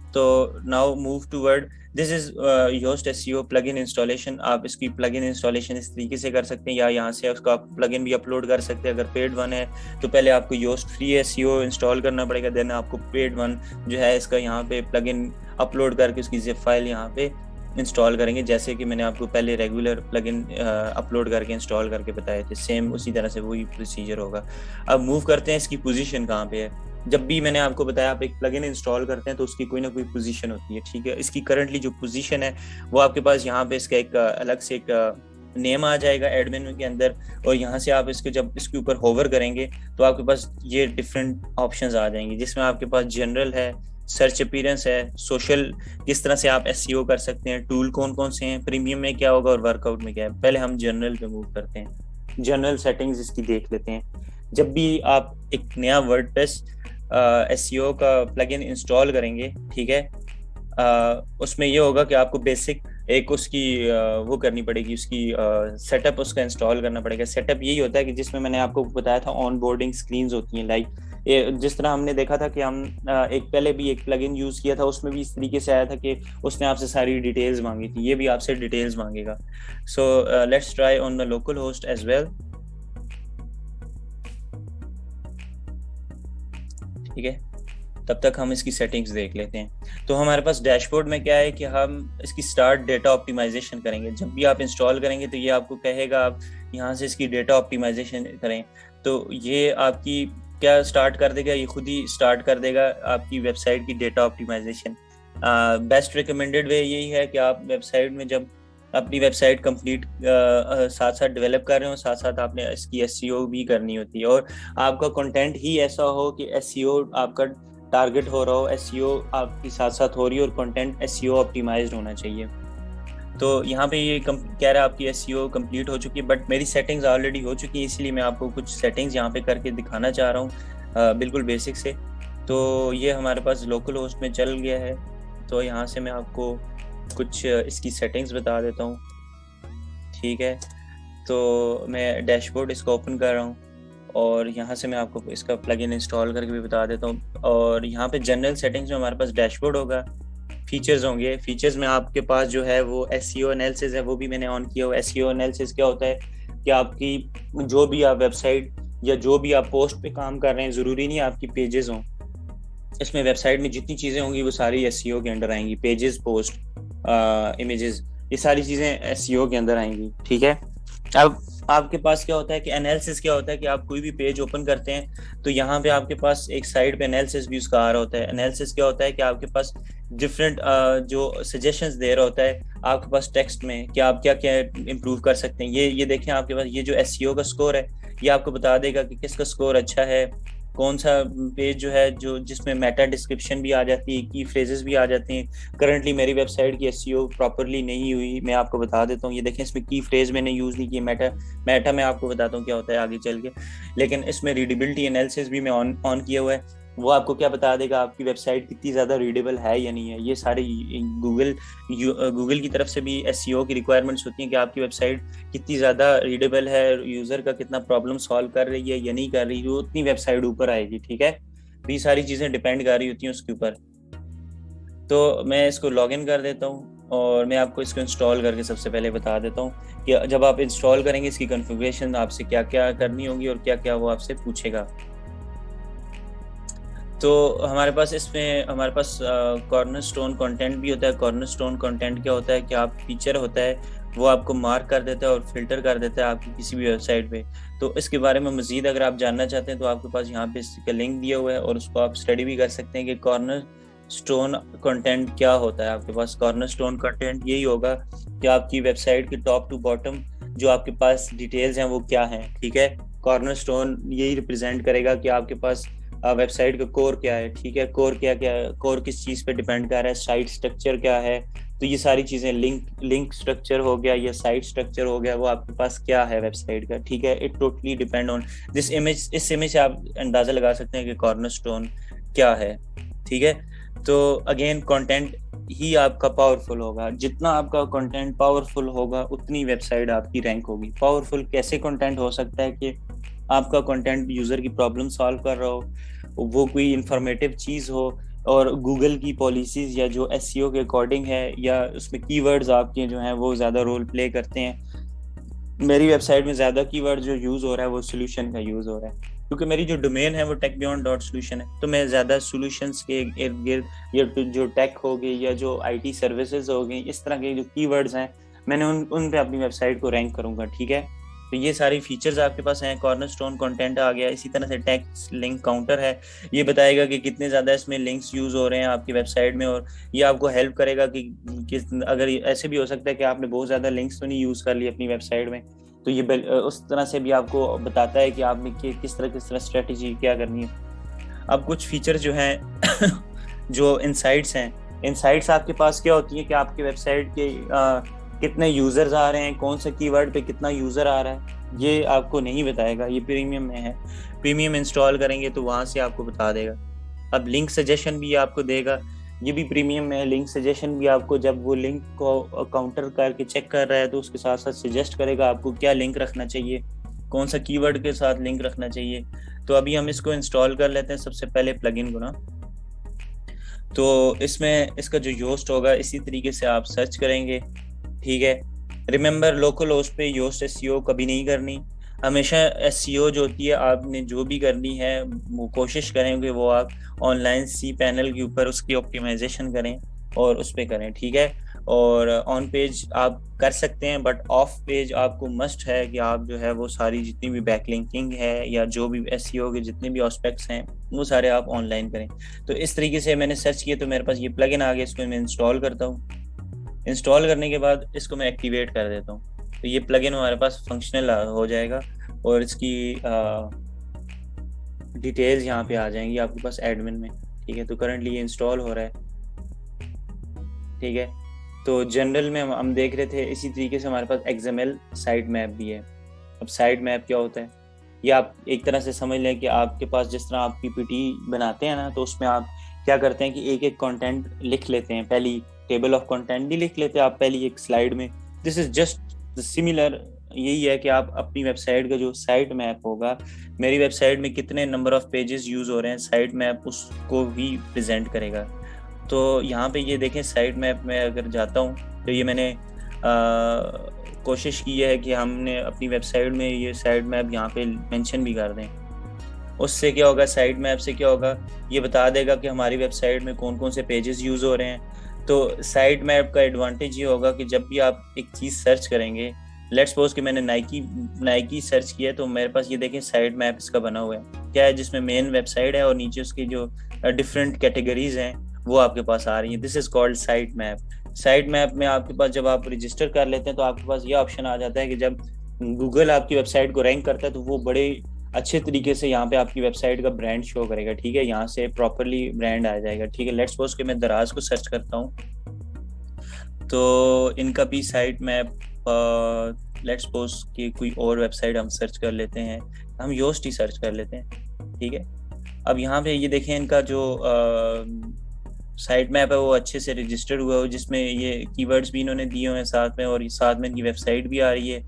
तो now move toward this is Yoast SEO plugin installation. आप इसकी प्लगइन इंस्टॉलेशन इस तरीके से कर सकते हैं या यहाँ से उसका प्लगइन भी अपलोड कर सकते हैं। अगर पेड वन है तो पहले आपको योस्ट फ्री एसईओ इंस्टॉल करना पड़ेगा, देन आपको पेड वन जो है इसका यहाँ पे प्लगइन अपलोड करके उसकी जिप फाइल यहाँ पे इंस्टॉल करेंगे, जैसे कि मैंने आपको पहले रेगुलर प्लगइन अपलोड करके इंस्टॉल करके बताए थे, सेम उसी तरह से वही प्रोसीजर होगा। अब मूव करते हैं इसकी पोजीशन कहाँ पे है। जब भी मैंने आपको बताया आप एक प्लगइन इंस्टॉल करते हैं तो उसकी कोई ना कोई पोजीशन होती है, ठीक है। इसकी करंटली जो पोजीशन है वो आपके पास यहाँ पे इसका एक अलग से एक नेम आ जाएगा एडमिन के अंदर, और यहाँ से आप इसके जब इसके ऊपर होवर करेंगे तो आपके पास ये डिफरेंट ऑप्शंस आ जाएंगे, जिसमें आपके पास जनरल है, सर्च अपीयरेंस है, सोशल किस तरह से आप एसईओ कर सकते हैं, टूल कौन कौन से हैं, प्रीमियम में क्या होगा और वर्कआउट में क्या है। पहले हम जनरल पे मूव करते हैं, जनरल सेटिंग्स इसकी देख लेते हैं। जब भी आप एक नया वर्डप्रेस एसईओ का प्लगइन इंस्टॉल करेंगे, ठीक है, उसमें ये होगा कि आपको बेसिक एक उसकी वो करनी पड़ेगी, उसकी सेटअप उसका इंस्टॉल करना पड़ेगा। सेटअप यही होता है कि जिसमें मैंने आपको बताया था ऑन बोर्डिंग स्क्रीन्स होती हैं, लाइक जिस तरह हमने देखा था कि हम एक पहले भी एक प्लगइन यूज किया था, उसमें भी इस तरीके से आया था कि उसने आपसे सारी डिटेल्स मांगी थी, ये भी आपसे डिटेल्स मांगेगा। So let's try on the local host as well, ठीक है। तब तक हम इसकी सेटिंग्स देख लेते हैं। तो हमारे पास डैशबोर्ड में क्या है कि हम इसकी स्टार्ट डेटा ऑप्टिमाइजेशन करेंगे। जब भी आप इंस्टॉल करेंगे तो ये आपको कहेगा आप यहाँ से इसकी डेटा ऑप्टिमाइजेशन करें। तो ये आपकी क्या स्टार्ट कर देगा, ये खुद ही स्टार्ट कर देगा आपकी वेबसाइट की डेटा ऑप्टिमाइजेशन। बेस्ट रिकमेंडेड वे यही है कि आप वेबसाइट में जब अपनी वेबसाइट कंप्लीट साथ साथ डेवलप कर रहे हो, साथ साथ आपने इसकी एसईओ भी करनी होती है, और आपका कंटेंट ही ऐसा हो कि एसईओ आपका टारगेट हो रहा हो, एसईओ आपकी साथ साथ हो रही है और कंटेंट एसईओ ऑप्टिमाइज्ड होना चाहिए। तो यहाँ पे ये कह रहा है आपकी एसईओ कंप्लीट हो चुकी है, बट मेरी सेटिंग्स ऑलरेडी हो चुकी है, इसलिए मैं आपको कुछ सेटिंग्स यहाँ पे करके दिखाना चाह रहा हूँ बिल्कुल बेसिक से। तो ये हमारे पास लोकल होस्ट में चल गया है। तो यहाँ से मैं आपको कुछ इसकी सेटिंग्स बता देता हूँ, ठीक है। तो मैं डैशबोर्ड इसको ओपन कर रहा हूँ और यहाँ से मैं आपको इसका प्लगइन इंस्टॉल करके भी बता देता हूँ। और यहाँ पे जनरल सेटिंग्स में हमारे पास डैशबोर्ड होगा, फीचर्स होंगे। फीचर्स में आपके पास जो है वो एसईओ एनालिसिस है, वो भी मैंने ऑन किया हुआ। एसईओ एनालिसिस क्या होता है कि आपकी जो भी आप वेबसाइट या जो भी आप पोस्ट पे काम कर रहे हैं, ज़रूरी नहीं आपकी पेजेस हों, इसमें वेबसाइट में जितनी चीज़ें होंगी वो सारी एसईओ के अंडर आएंगी। पेजेस, पोस्ट, इमेजेस, ये सारी चीज़ें एसईओ के अंदर आएंगी, ठीक है। अब आपके पास क्या होता है कि एनालिसिस क्या होता है कि आप कोई भी पेज ओपन करते हैं तो यहाँ पे आपके पास एक साइड पे एनालिसिस भी उसका आ रहा होता है। एनालिसिस क्या होता है कि आपके पास डिफरेंट जो सजेशंस दे रहा होता है आपके पास टेक्स्ट में कि आप क्या क्या इम्प्रूव कर सकते हैं। ये देखें आपके पास ये जो एसईओ का स्कोर है ये आपको बता देगा कि किसका स्कोर अच्छा है, कौन सा पेज जो है जो जिसमें मेटा डिस्क्रिप्शन भी आ जाती है, की फ्रेजेस भी आ जाते हैं। करंटली मेरी वेबसाइट की एसईओ प्रॉपरली नहीं हुई, मैं आपको बता देता हूँ। ये देखें इसमें की फ्रेज मैंने यूज़ नहीं की। मेटा मैं आपको बताता हूँ क्या होता है आगे चल के। लेकिन इसमें रीडेबिलिटी एनालिसिस भी मैं ऑन किया हुआ है। वो आपको क्या बता देगा आपकी वेबसाइट कितनी ज़्यादा रीडेबल है या नहीं है। ये सारे गूगल की तरफ से भी एसईओ की रिक्वायरमेंट्स होती हैं कि आपकी वेबसाइट कितनी ज़्यादा रीडेबल है, यूज़र का कितना प्रॉब्लम सॉल्व कर रही है या नहीं कर रही, वो उतनी वेबसाइट ऊपर आएगी, ठीक है। तो ये सारी चीज़ें डिपेंड कर रही होती हैं उसके ऊपर। तो मैं इसको लॉगिन कर देता हूँ और मैं आपको इसको इंस्टॉल करके सबसे पहले बता देता हूँ कि जब आप इंस्टॉल करेंगे इसकी कॉन्फ़िगरेशन आपसे क्या क्या करनी होगी और क्या क्या वो आपसे पूछेगा। तो हमारे पास कॉर्नर स्टोन कंटेंट भी होता है। कॉर्नर स्टोन कंटेंट क्या होता है कि आप फीचर होता है वो आपको मार्क कर देता है और फिल्टर कर देता है आपकी किसी भी वेबसाइट पे। तो इसके बारे में मजीद अगर आप जानना चाहते हैं तो आपके पास यहाँ पे इसका लिंक दिया हुआ है और उसको आप स्टडी भी कर सकते हैं कि कॉर्नर स्टोन कंटेंट क्या होता है। आपके पास कॉर्नर स्टोन कंटेंट यही होगा कि आपकी वेबसाइट के टॉप टू बॉटम जो आपके पास डिटेल्स हैं वो क्या हैं, ठीक है। कॉर्नर स्टोन यही रिप्रेजेंट करेगा कि आपके पास वेबसाइट का कोर क्या है, ठीक है। कोर कोर किस चीज़ पे डिपेंड कर रहा है, साइट स्ट्रक्चर क्या है। तो ये सारी चीज़ें लिंक स्ट्रक्चर हो गया या साइट स्ट्रक्चर हो गया, वो आपके पास क्या है वेबसाइट का, ठीक है। It totally depend on this image. इस इमेज से आप अंदाज़ा लगा सकते हैं कि कॉर्नर स्टोन क्या है, ठीक है। तो अगेन कंटेंट ही आपका पावरफुल होगा। जितना आपका कंटेंट पावरफुल होगा उतनी वेबसाइट आपकी रैंक होगी। पावरफुल कैसे कंटेंट हो सकता है कि आपका कंटेंट यूज़र की प्रॉब्लम सॉल्व कर रहा हो, वो कोई इंफॉर्मेटिव चीज़ हो और गूगल की पॉलिसीज़ या जो एसईओ के अकॉर्डिंग है या उसमें कीवर्ड्स आपके जो हैं वो ज़्यादा रोल प्ले करते हैं। मेरी वेबसाइट में ज़्यादा कीवर्ड जो यूज़ हो रहा है वो सोल्यूशन का यूज़ हो रहा है, क्योंकि मेरी जो डोमेन है वो techbeyond.solution है। तो मैं ज़्यादा सोल्यूशंस के इर्द गिर्द या जो टेक हो गई या जो आईटी सर्विसेज हो गई, इस तरह के जो कीवर्ड्स हैं मैंने उन पे अपनी वेबसाइट को रैंक करूँगा, ठीक है। तो ये सारी फीचर्स आपके पास हैं। कॉर्नरस्टोन कंटेंट आ गया। इसी तरह से टेक्स्ट लिंक काउंटर है, ये बताएगा कि कितने ज़्यादा इसमें लिंक्स यूज़ हो रहे हैं आपकी वेबसाइट में, और ये आपको हेल्प करेगा कि अगर ऐसे भी हो सकता है कि आपने बहुत ज़्यादा लिंक्स तो नहीं यूज़ कर लिए अपनी वेबसाइट में, तो ये उस तरह से भी आपको बताता है कि आपने किस तरह स्ट्रेटजी क्या करनी है। अब कुछ फीचर जो हैं जो इनसाइट्स हैं, इनसाइट्स आपके पास क्या होती है कि आपकी वेबसाइट के कितने यूजर्स आ रहे हैं, कौन सा कीवर्ड पे कितना यूजर आ रहा है, ये आपको नहीं बताएगा। ये प्रीमियम में है। प्रीमियम इंस्टॉल करेंगे तो वहां से आपको बता देगा। अब लिंक सजेशन भी आपको देगा, ये भी प्रीमियम में है। लिंक सजेशन भी आपको जब वो लिंक को काउंटर करके चेक कर रहा है तो उसके साथ साथ सजेस्ट करेगा आपको क्या लिंक रखना चाहिए, कौन सा कीवर्ड के साथ लिंक रखना चाहिए। तो अभी हम इसको इंस्टॉल कर लेते हैं सबसे पहले प्लगइन को ना। तो इसमें इसका जो योस्ट होगा इसी तरीके से आप सर्च करेंगे, ठीक है। रिमेंबर लोकल होस्ट पे योस्ट एसईओ कभी नहीं करनी। हमेशा एसईओ जो होती है, आपने जो भी करनी है वो कोशिश करें कि वो आप ऑनलाइन सी पैनल के ऊपर उसकी ऑप्टिमाइजेशन करें और उस पर करें, ठीक है। और ऑन पेज आप कर सकते हैं, बट ऑफ पेज आपको मस्ट है कि आप जो है वो सारी जितनी भी बैकलिंकिंग है या जो भी एसईओ के जितने भी एस्पेक्ट्स हैं वो सारे आप ऑनलाइन करें। तो इस तरीके से मैंने सर्च किया तो मेरे पास ये प्लगइन आ गया, इसको मैं इंस्टॉल करता हूँ। इंस्टॉल करने के बाद इसको मैं एक्टिवेट कर देता हूँ, तो ये प्लगइन हमारे पास फंक्शनल हो जाएगा और इसकी डिटेल्स यहाँ पे आ जाएंगी आपके पास एडमिन में, ठीक है। तो करंटली ये इंस्टॉल हो रहा है, ठीक है। तो जनरल में हम देख रहे थे, इसी तरीके से हमारे पास एक्सएमएल साइट मैप भी है। अब साइट मैप क्या होता है, ये आप एक तरह से समझ लें कि आपके पास जिस तरह आप पीपीटी बनाते हैं ना, तो उसमें आप क्या करते हैं कि एक एक कंटेंट लिख लेते हैं, पहली टेबल ऑफ कंटेंट नहीं लिख लेते आप पहली एक स्लाइड में। दिस इज जस्ट सिमिलर, यही है कि आप अपनी वेबसाइट का जो साइट मैप होगा, मेरी वेबसाइट में कितने नंबर ऑफ पेजेस यूज हो रहे हैं, साइट मैप उसको भी प्रेजेंट करेगा। तो यहाँ पे ये देखें साइट मैप में अगर जाता हूँ तो ये मैंने कोशिश की है कि हमने अपनी वेबसाइट में ये साइट मैप यहाँ पे मेंशन भी कर दें। उससे क्या होगा, साइट मैप से क्या होगा, ये बता देगा कि हमारी वेबसाइट में कौन कौन से पेजेस यूज हो रहे हैं। तो साइट मैप का एडवांटेज ये होगा कि जब भी आप एक चीज़ सर्च करेंगे, लेट्स सपोज कि मैंने नाइकी सर्च किया, तो मेरे पास ये देखें साइट मैप इसका बना हुआ है क्या है, जिसमें मेन वेबसाइट है और नीचे उसकी जो डिफरेंट कैटेगरीज हैं वो आपके पास आ रही है। This is called site map. Site map में आपके पास जब आप रजिस्टर कर लेते हैं तो आपके पास ये ऑप्शन आ जाता है कि जब गूगल आपकी वेबसाइट को रैंक करता है तो वो बड़े अच्छे तरीके से यहाँ पे आपकी वेबसाइट का ब्रांड शो करेगा, ठीक है। यहाँ से प्रॉपरली ब्रांड आ जाएगा, ठीक है। लेट्स सपोज कि मैं दराज को सर्च करता हूँ तो इनका भी साइट मैप, लेट्स सपोज कि कोई और वेबसाइट हम सर्च कर लेते हैं, हम योस्ट ही सर्च कर लेते हैं, ठीक है। अब यहाँ पे ये देखें इनका जो साइट मैप है वो अच्छे से रजिस्टर्ड हुआ हो, जिसमें ये कीवर्ड्स भी इन्होंने दिए हुए हैं साथ में, और साथ में इनकी वेबसाइट भी आ रही है,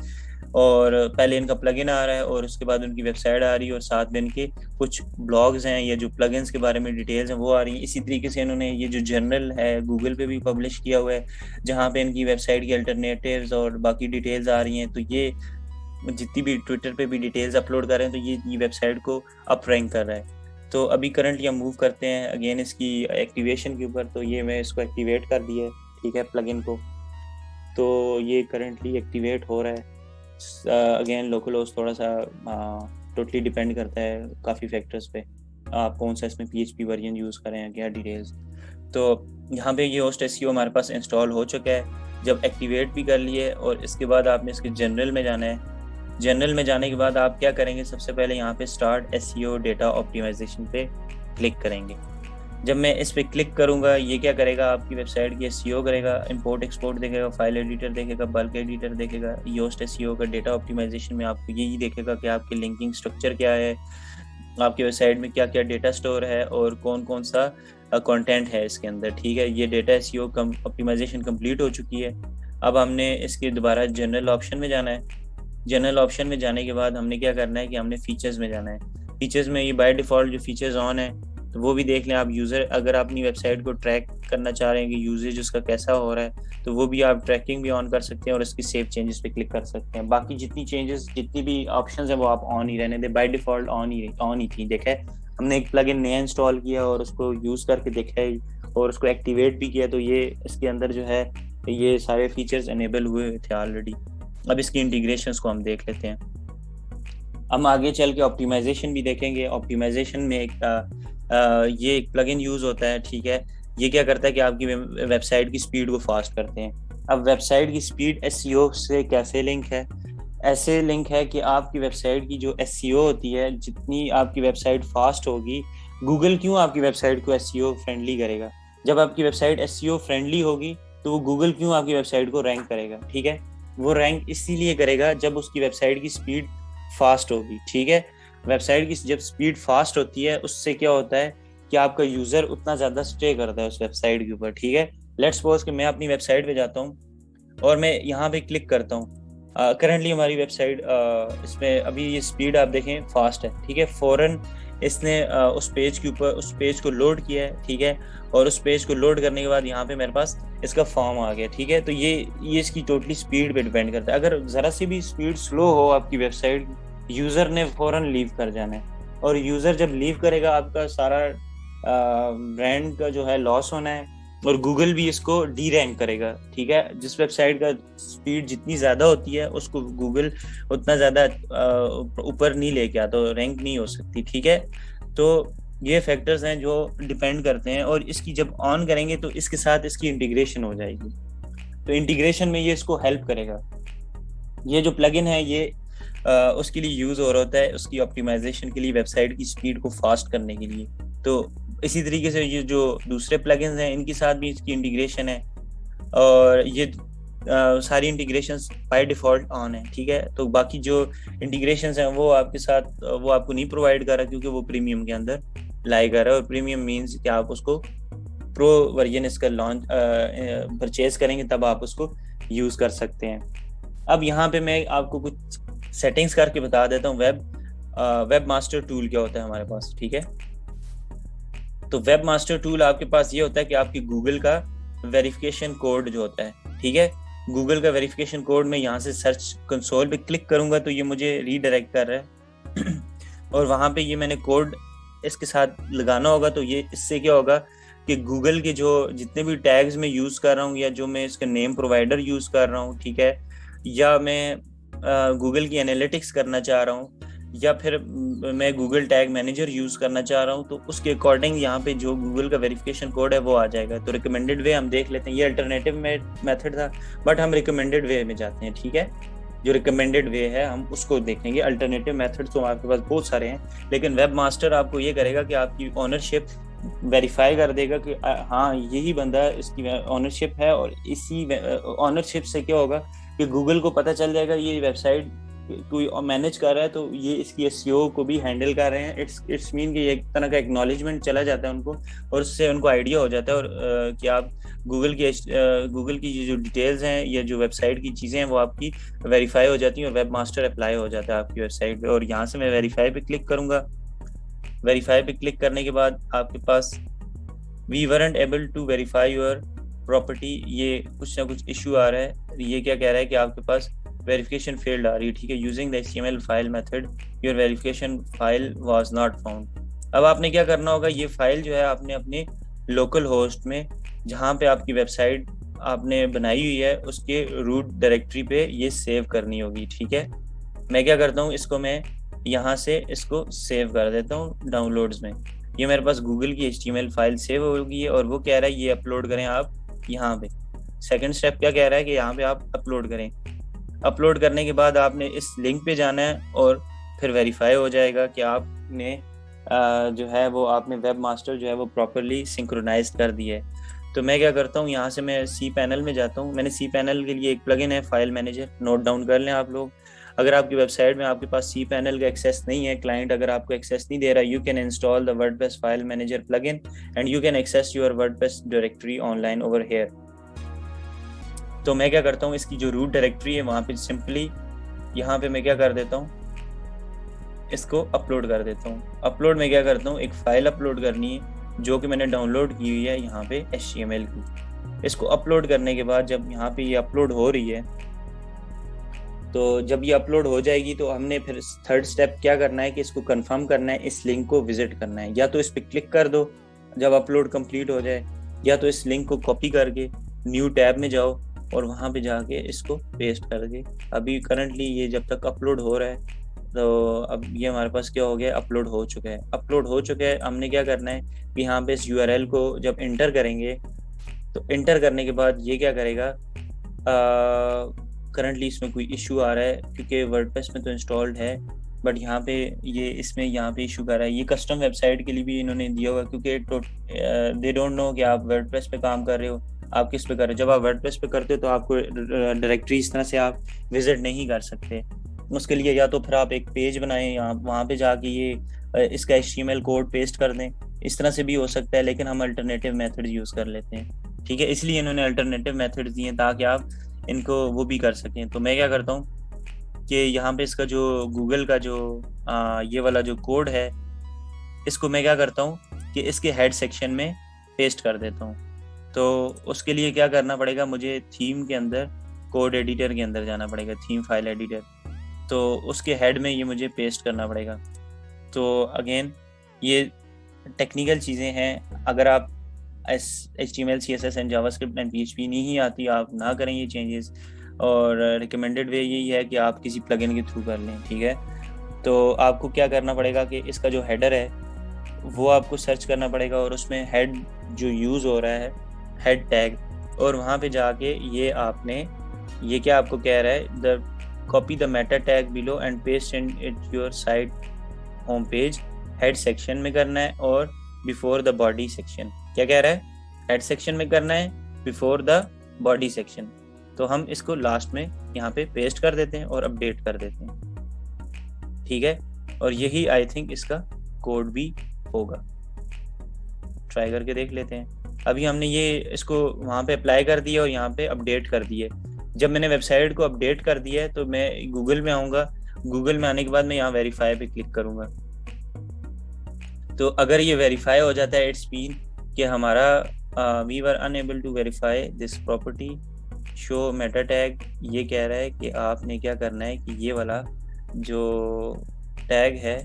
और पहले इनका प्लगइन आ रहा है और उसके बाद उनकी वेबसाइट आ रही है, और साथ में इनके कुछ ब्लॉग्स हैं या जो प्लगइन्स के बारे में डिटेल्स हैं वो आ रही हैं। इसी तरीके से इन्होंने ये जो जर्नल है गूगल पे भी पब्लिश किया हुआ है, जहाँ पे इनकी वेबसाइट की अल्टरनेटिव्स और बाकी डिटेल्स आ रही हैं। तो ये जितनी भी ट्विटर पे भी डिटेल्स अपलोड कर रहे हैं तो ये वेबसाइट को अप रैंक कर रहा है। तो अभी करंटली हम मूव करते हैं अगेन इसकी एक्टिवेशन के ऊपर। तो ये मैं इसको एक्टिवेट कर दिया है, ठीक है, प्लगइन को। तो ये करंटली एक्टिवेट हो रहा है। अगेन लोकल होस्ट थोड़ा सा टोटली डिपेंड करता है काफ़ी फैक्टर्स पे, आप कौन सा इसमें PHP वर्जन यूज़ करें, क्या डिटेल्स। तो यहाँ पे ये होस्ट एसईओ हमारे पास इंस्टॉल हो चुका है। जब एक्टिवेट भी कर लिए और इसके बाद आपने इसके जनरल में जाना है। जनरल में जाने के बाद आप क्या करेंगे, सबसे पहले यहाँ पे स्टार्ट एसईओ डेटा ऑप्टिमाइजेशन पे क्लिक करेंगे। जब मैं इस पे क्लिक करूँगा ये क्या करेगा, आपकी वेबसाइट की एसईओ करेगा, इंपोर्ट एक्सपोर्ट देखेगा, फाइल एडिटर देखेगा, बल्क एडिटर देखेगा। योस्ट एसईओ का डेटा ऑप्टिमाइजेशन में आपको यही देखेगा कि आपकी लिंकिंग स्ट्रक्चर क्या है, आपकी वेबसाइट में क्या क्या डेटा स्टोर है और कौन कौन सा कंटेंट है इसके अंदर, ठीक है। ये डेटा एसईओ ऑप्टिमाइजेशन कंप्लीट हो चुकी है। अब हमने इसके दोबारा जनरल ऑप्शन में जाना है। जनरल ऑप्शन में जाने के बाद हमने क्या करना है कि हमने फीचर्स में जाना है। फीचर्स में ये बाय डिफ़ॉल्ट जो फीचर्स ऑन है तो वो भी देख लें आप। यूज़र अगर अपनी वेबसाइट को ट्रैक करना चाह रहे हैं कि यूजेज उसका कैसा हो रहा है तो वो भी आप ट्रैकिंग भी ऑन कर सकते हैं और इसकी सेव चेंजेस पे क्लिक कर सकते हैं। बाकी जितनी चेंजेस जितनी भी ऑप्शंस हैं वो आप ऑन ही रहने दें, बाय डिफ़ॉल्ट ऑन ही थी। देखा है हमने एक प्लगइन नया इंस्टॉल किया और उसको यूज़ करके देखा है और उसको एक्टिवेट भी किया, तो ये इसके अंदर जो है ये सारे फीचर्स इनेबल हुए थे ऑलरेडी। अब इसकी इंटीग्रेशंस को हम देख लेते हैं। हम आगे चल के ऑप्टिमाइजेशन भी देखेंगे। ऑप्टिमाइजेशन में ये एक प्लगइन यूज़ होता है, ठीक है। ये क्या करता है कि आपकी वेबसाइट की स्पीड को फास्ट करते हैं। अब वेबसाइट की स्पीड एसईओ से कैसे लिंक है, ऐसे लिंक है कि आपकी वेबसाइट की जो एसईओ होती है, जितनी आपकी वेबसाइट फास्ट होगी, गूगल क्यों आपकी वेबसाइट को एसईओ फ्रेंडली करेगा। जब आपकी वेबसाइट एसईओ फ्रेंडली होगी तो वो गूगल क्यों आपकी वेबसाइट को रैंक करेगा, ठीक है। वो रैंक इसीलिए करेगा जब उसकी वेबसाइट की स्पीड फास्ट होगी, ठीक है। वेबसाइट की जब स्पीड फास्ट होती है उससे क्या होता है कि आपका यूज़र उतना ज़्यादा स्टे करता है उस वेबसाइट के ऊपर, ठीक है। लेट्स सपोज कि मैं अपनी वेबसाइट पे जाता हूँ और मैं यहाँ पे क्लिक करता हूँ। करंटली हमारी वेबसाइट इसमें अभी ये स्पीड आप देखें फास्ट है, ठीक है। फ़ौरन इसने उस पेज के ऊपर उस पेज को लोड किया है, ठीक है। और उस पेज को लोड करने के बाद यहाँ पे मेरे पास इसका फॉर्म आ गया, ठीक है। तो ये इसकी टोटली स्पीड पे डिपेंड करता है। अगर ज़रा सी भी स्पीड स्लो हो आपकी वेबसाइट यूजर ने फौरन लीव कर जाना है, और यूजर जब लीव करेगा आपका सारा ब्रांड का जो है लॉस होना है, और गूगल भी इसको डी रैंक करेगा। ठीक है, जिस वेबसाइट का स्पीड जितनी ज्यादा होती है उसको गूगल उतना ज्यादा ऊपर नहीं लेके आता, रैंक नहीं हो सकती। ठीक है, तो ये फैक्टर्स हैं जो डिपेंड करते हैं, और इसकी जब ऑन करेंगे तो इसके साथ इसकी इंटीग्रेशन हो जाएगी। तो इंटीग्रेशन में ये इसको हेल्प करेगा। ये जो प्लगइन है ये उसके लिए यूज हो रहा होता है, उसकी ऑप्टिमाइजेशन के लिए, वेबसाइट की स्पीड को फास्ट करने के लिए। तो इसी तरीके से ये जो दूसरे प्लगइन्स हैं इनके साथ भी इसकी इंटीग्रेशन है, और ये सारी इंटीग्रेशंस बाय डिफॉल्ट ऑन है। ठीक है, तो बाकी जो इंटीग्रेशंस हैं वो आपके साथ वो आपको नहीं प्रोवाइड कर रहा, क्योंकि वो प्रीमियम के अंदर लाई कर रहा है, और प्रीमियम मीन्स कि आप उसको प्रो वर्जन इसका लॉन्च परचेज करेंगे तब आप उसको यूज कर सकते हैं। अब यहाँ पे मैं आपको कुछ सेटिंग्स करके बता देता हूँ। वेब मास्टर टूल क्या होता है हमारे पास। ठीक है, तो वेब मास्टर टूल आपके पास ये होता है कि आपकी गूगल का वेरिफिकेशन कोड जो होता है। ठीक है, गूगल का वेरिफिकेशन कोड में यहाँ से सर्च कंसोल पे क्लिक करूंगा तो ये मुझे रीडायरेक्ट कर रहा है और वहां पे ये मैंने कोड इसके साथ लगाना होगा। तो ये इससे क्या होगा कि गूगल के जो जितने भी टैग्स मैं यूज कर रहा हूँ, या जो मैं इसका नेम प्रोवाइडर यूज कर रहा हूँ, ठीक है, या मैं गूगल की एनालिटिक्स करना चाह रहा हूँ, या फिर मैं गूगल टैग मैनेजर यूज करना चाह रहा हूँ, तो उसके अकॉर्डिंग यहाँ पे जो गूगल का वेरिफिकेशन कोड है वो आ जाएगा। तो रिकमेंडेड वे हम देख लेते हैं। ये अल्टरनेटिव मेथड था, बट हम रिकमेंडेड वे में जाते हैं। ठीक है, जो रिकमेंडेड वे है हम उसको देखेंगे। अल्टरनेटिव मेथड तो आपके पास बहुत सारे हैं, लेकिन वेब मास्टर आपको ये करेगा कि आपकी ओनरशिप वेरीफाई कर देगा कि हाँ यही बंदा इसकी ओनरशिप है, और इसी ओनरशिप से क्या होगा कि गूगल को पता चल जाएगा ये वेबसाइट कोई मैनेज कर रहा है, तो ये इसकी एसईओ को भी हैंडल कर रहे हैं। इट्स मीन कि एक तरह का एक्नॉलेजमेंट चला जाता है उनको, और उससे उनको आइडिया हो जाता है, और कि आप गूगल की जो डिटेल्स हैं या जो वेबसाइट की चीज़ें हैं वो आपकी वेरीफाई हो जाती हैं, और वेब मास्टर अप्लाई हो जाता है आपकी वेबसाइट पे। और यहाँ से मैं वेरीफाई पे क्लिक करूँगा। वेरीफाई पे क्लिक करने के बाद आपके पास we weren't able to verify your property, ये कुछ ना कुछ इशू आ रहा है। ये क्या कह रहा है कि आपके पास वेरिफिकेशन फेल्ड आ रही है। ठीक है, using the HTML file method your verification file was not found. अब आपने क्या करना होगा, ये फाइल जो है आपने अपने लोकल होस्ट में जहाँ पे आपकी वेबसाइट आपने बनाई हुई है उसके रूट डायरेक्टरी पे ये सेव करनी होगी। ठीक है, मैं क्या करता हूँ, इसको मैं यहाँ से इसको सेव कर देता हूँ डाउनलोड्स में। ये मेरे पास गूगल की एचटीएमएल फाइल सेव होगी, और वो कह रहा है ये अपलोड करें आप यहाँ पे। सेकंड स्टेप क्या कह रहा है कि यहाँ पे आप अपलोड करें। अपलोड करने के बाद आपने इस लिंक पे जाना है, और फिर वेरीफाई हो जाएगा कि आपने जो है वो आपने वेब मास्टर जो है वो प्रॉपरली सिंक्रोनाइज कर दिया है। तो मैं क्या करता हूँ, यहाँ से मैं सी पैनल में जाता हूँ। मैंने सी पैनल के लिए एक प्लगइन है फाइल मैनेजर, नोट डाउन कर लें आप लोग। अगर आपकी वेबसाइट में आपके पास सी पैनल का एक्सेस नहीं है, क्लाइंट अगर आपको एक्सेस नहीं दे रहा, you can install the WordPress file manager plugin and you can access your WordPress directory online over here. तो मैं क्या करता हूँ, इसकी जो रूट डायरेक्टरी है वहाँ पे सिंपली यहाँ पे मैं क्या कर देता हूँ, इसको अपलोड कर देता हूँ। अपलोड में क्या करता हूँ, एक फाइल अपलोड करनी है जो कि मैंने डाउनलोड की हुई है यहाँ पे HTML की। इसको अपलोड करने के बाद जब यहाँ पे ये अपलोड हो रही है, तो जब ये अपलोड हो जाएगी तो हमने फिर थर्ड स्टेप क्या करना है कि इसको कंफर्म करना है, इस लिंक को विजिट करना है। या तो इस पर क्लिक कर दो जब अपलोड कंप्लीट हो जाए, या तो इस लिंक को कॉपी करके न्यू टैब में जाओ और वहाँ पे जाके इसको पेस्ट कर दे। अभी करंटली ये जब तक अपलोड हो रहा है, तो अब ये हमारे पास क्या हो गया, अपलोड हो चुका है। अपलोड हो चुका है, हमने क्या करना है कि यहाँ पे इस URL को जब इंटर करेंगे, तो इंटर करने के बाद ये क्या करेगा, करंटली इसमें कोई इशू आ रहा है क्योंकि वर्डप्रेस में तो इंस्टॉल्ड है, बट यहाँ पे ये इसमें यहाँ पे इशू कर रहा है। ये कस्टम वेबसाइट के लिए भी इन्होंने दिया हुआ है, क्योंकि दे डोंट नो कि आप वर्डप्रेस पे काम कर रहे हो, आप किस पे कर रहे हो। जब आप वर्डप्रेस पे करते हो तो आपको डायरेक्टरी इस तरह से आप विजिट नहीं कर सकते। उसके लिए या तो फिर आप एक पेज बनाएं, यहाँ वहाँ पे जाके ये इसका HTML कोड पेस्ट कर दें, इस तरह से भी हो सकता है, लेकिन हम अल्टरनेटिव मेथड यूज़ कर लेते हैं। ठीक है, इसलिए इन्होंने अल्टरनेटिव मेथड दिए ताकि आप इनको वो भी कर सकें। तो मैं क्या करता हूँ कि यहाँ पे इसका जो गूगल का जो ये वाला जो कोड है, इसको मैं क्या करता हूँ कि इसके हेड सेक्शन में पेस्ट कर देता हूँ। तो उसके लिए क्या करना पड़ेगा, मुझे थीम के अंदर कोड एडिटर के अंदर जाना पड़ेगा, थीम फाइल एडिटर। तो उसके हेड में ये मुझे पेस्ट करना पड़ेगा। तो अगेन ये टेक्निकल चीज़ें हैं। अगर आप HTML CSS and JavaScript and PHP नहीं आती, आप ना करें ये चेंजेस, और रिकमेंडेड वे यही है कि आप किसी प्लगइन के थ्रू कर लें, ठीक है। तो आपको क्या करना पड़ेगा कि इसका जो हेडर है वो आपको सर्च करना पड़ेगा, और उसमें हेड जो यूज़ हो रहा है हेड टैग, और वहाँ पे जाके ये आपने ये क्या आपको कह रहा है, the copy the Meta tag below and paste in it your site home page head section में करना है, और बिफोर द बॉडी सेक्शन। क्या कह रहा है, हेड सेक्शन में करना है, बिफोर द बॉडी सेक्शन। तो हम इसको लास्ट में यहाँ पे पेस्ट कर देते हैं और अपडेट कर देते हैं, ठीक है। और यही आई थिंक इसका कोड भी होगा। ट्राई करके देख लेते हैं। अभी हमने ये इसको वहाँ पे अप्लाई कर दिया और यहाँ पे अपडेट कर दिए। जब मैंने वेबसाइट को अपडेट कर दिया है तो मैं गूगल में आऊँगा। गूगल में आने के बाद मैं यहाँ वेरीफाई पे क्लिक करूँगा। तो अगर ये वेरीफाई हो जाता है, इट्स मीन कि हमारा we were unable to verify this property show meta tag. ये कह रहा है कि आपने क्या करना है कि ये वाला जो टैग है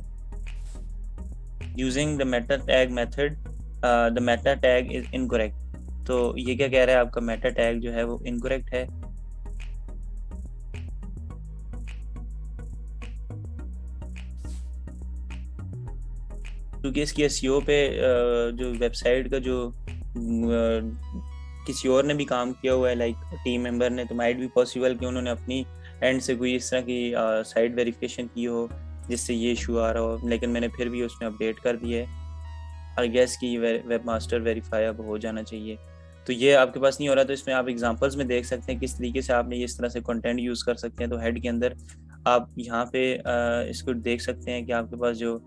using the Meta tag method, the Meta tag is incorrect. तो ये क्या कह रहा है, आपका मेटा टैग जो है वो इनकरेक्ट है। क्योंकि इसकी SEO पे जो वेबसाइट का जो किसी और ने भी काम किया हुआ है, लाइक टीम मेंबर ने, तो माइट भी पॉसिबल कि उन्होंने अपनी एंड से कोई इस तरह की साइट वेरिफिकेशन की हो जिससे ये इशू आ रहा हो, लेकिन मैंने फिर भी उसमें अपडेट कर दिया है। आई गेस कि वेब मास्टर वेरीफाई अब हो जाना चाहिए। तो ये आपके पास नहीं हो रहा, तो इसमें आप एग्जांपल्स में देख सकते हैं किस तरीके से आपने इस तरह से कंटेंट यूज़ कर सकते हैं। तो हेड के अंदर आप यहाँ पे इसको देख सकते हैं कि आपके पास जो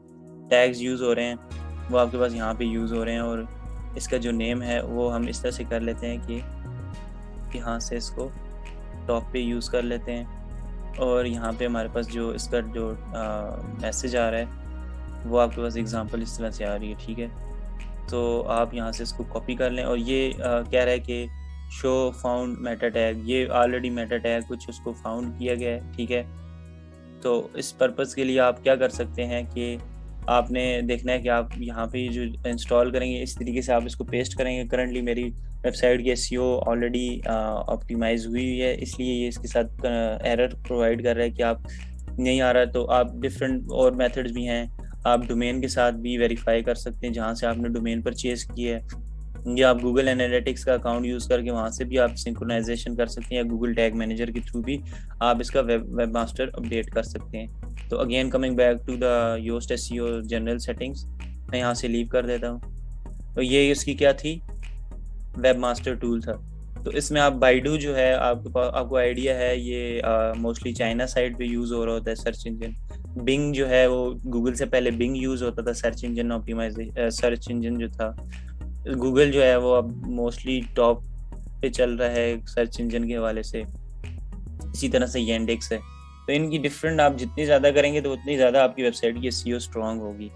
टैग्स यूज़ हो रहे हैं वो आपके पास यहाँ पे यूज़ हो रहे हैं, और इसका जो नेम है वो हम इस तरह से कर लेते हैं कि यहाँ से इसको टॉप पे यूज़ कर लेते हैं, और यहाँ पे हमारे पास जो इसका जो मैसेज आ रहा है वो आपके पास एग्जांपल इस तरह से आ रही है, ठीक है। तो आप यहाँ से इसको कॉपी कर लें, और ये कह रहा है कि शो फाउंड मेटा टैग, ये ऑलरेडी मेटा टैग कुछ उसको फाउंड किया गया है, ठीक है। तो इस पर्पज़ के लिए आप क्या कर सकते हैं कि आपने देखना है कि आप यहाँ पे जो इंस्टॉल करेंगे इस तरीके से आप इसको पेस्ट करेंगे। करंटली मेरी वेबसाइट की SEO ऑलरेडी ऑप्टिमाइज हुई है, इसलिए ये इसके साथ एरर प्रोवाइड कर रहा है कि आप नहीं आ रहा। तो आप डिफरेंट और मेथड्स भी हैं, आप डोमेन के साथ भी वेरीफाई कर सकते हैं जहाँ से आपने डोमेन परचेज किया है, या आप गूगल एनालिटिक्स का अकाउंट यूज़ करके वहाँ से भी आप सिंक्रोनाइजेशन कर सकते हैं, या गूगल टैग मैनेजर के थ्रू भी आप इसका वेब मास्टर अपडेट कर सकते हैं। तो again coming back to the Yoast SEO general settings, मैं यहाँ से लीव कर देता हूँ। तो ये इसकी क्या थी, वेब मास्टर टूल था। तो इसमें आप बाइडू जो है आपको आइडिया है, ये मोस्टली चाइना साइड पे यूज़ हो रहा होता है सर्च इंजन। बिंग जो है वो गूगल से पहले बिंग यूज़ होता था search engine optimisation, search engine जो था। गूगल जो है वो अब मोस्टली टॉप पे चल रहा है सर्च इंजन के हवाले से, इसी तरह से येंडेक्स है। तो इनकी डिफरेंट आप जितनी ज़्यादा करेंगे तो उतनी ज़्यादा आपकी वेबसाइट की SEO स्ट्रॉन्ग होगी।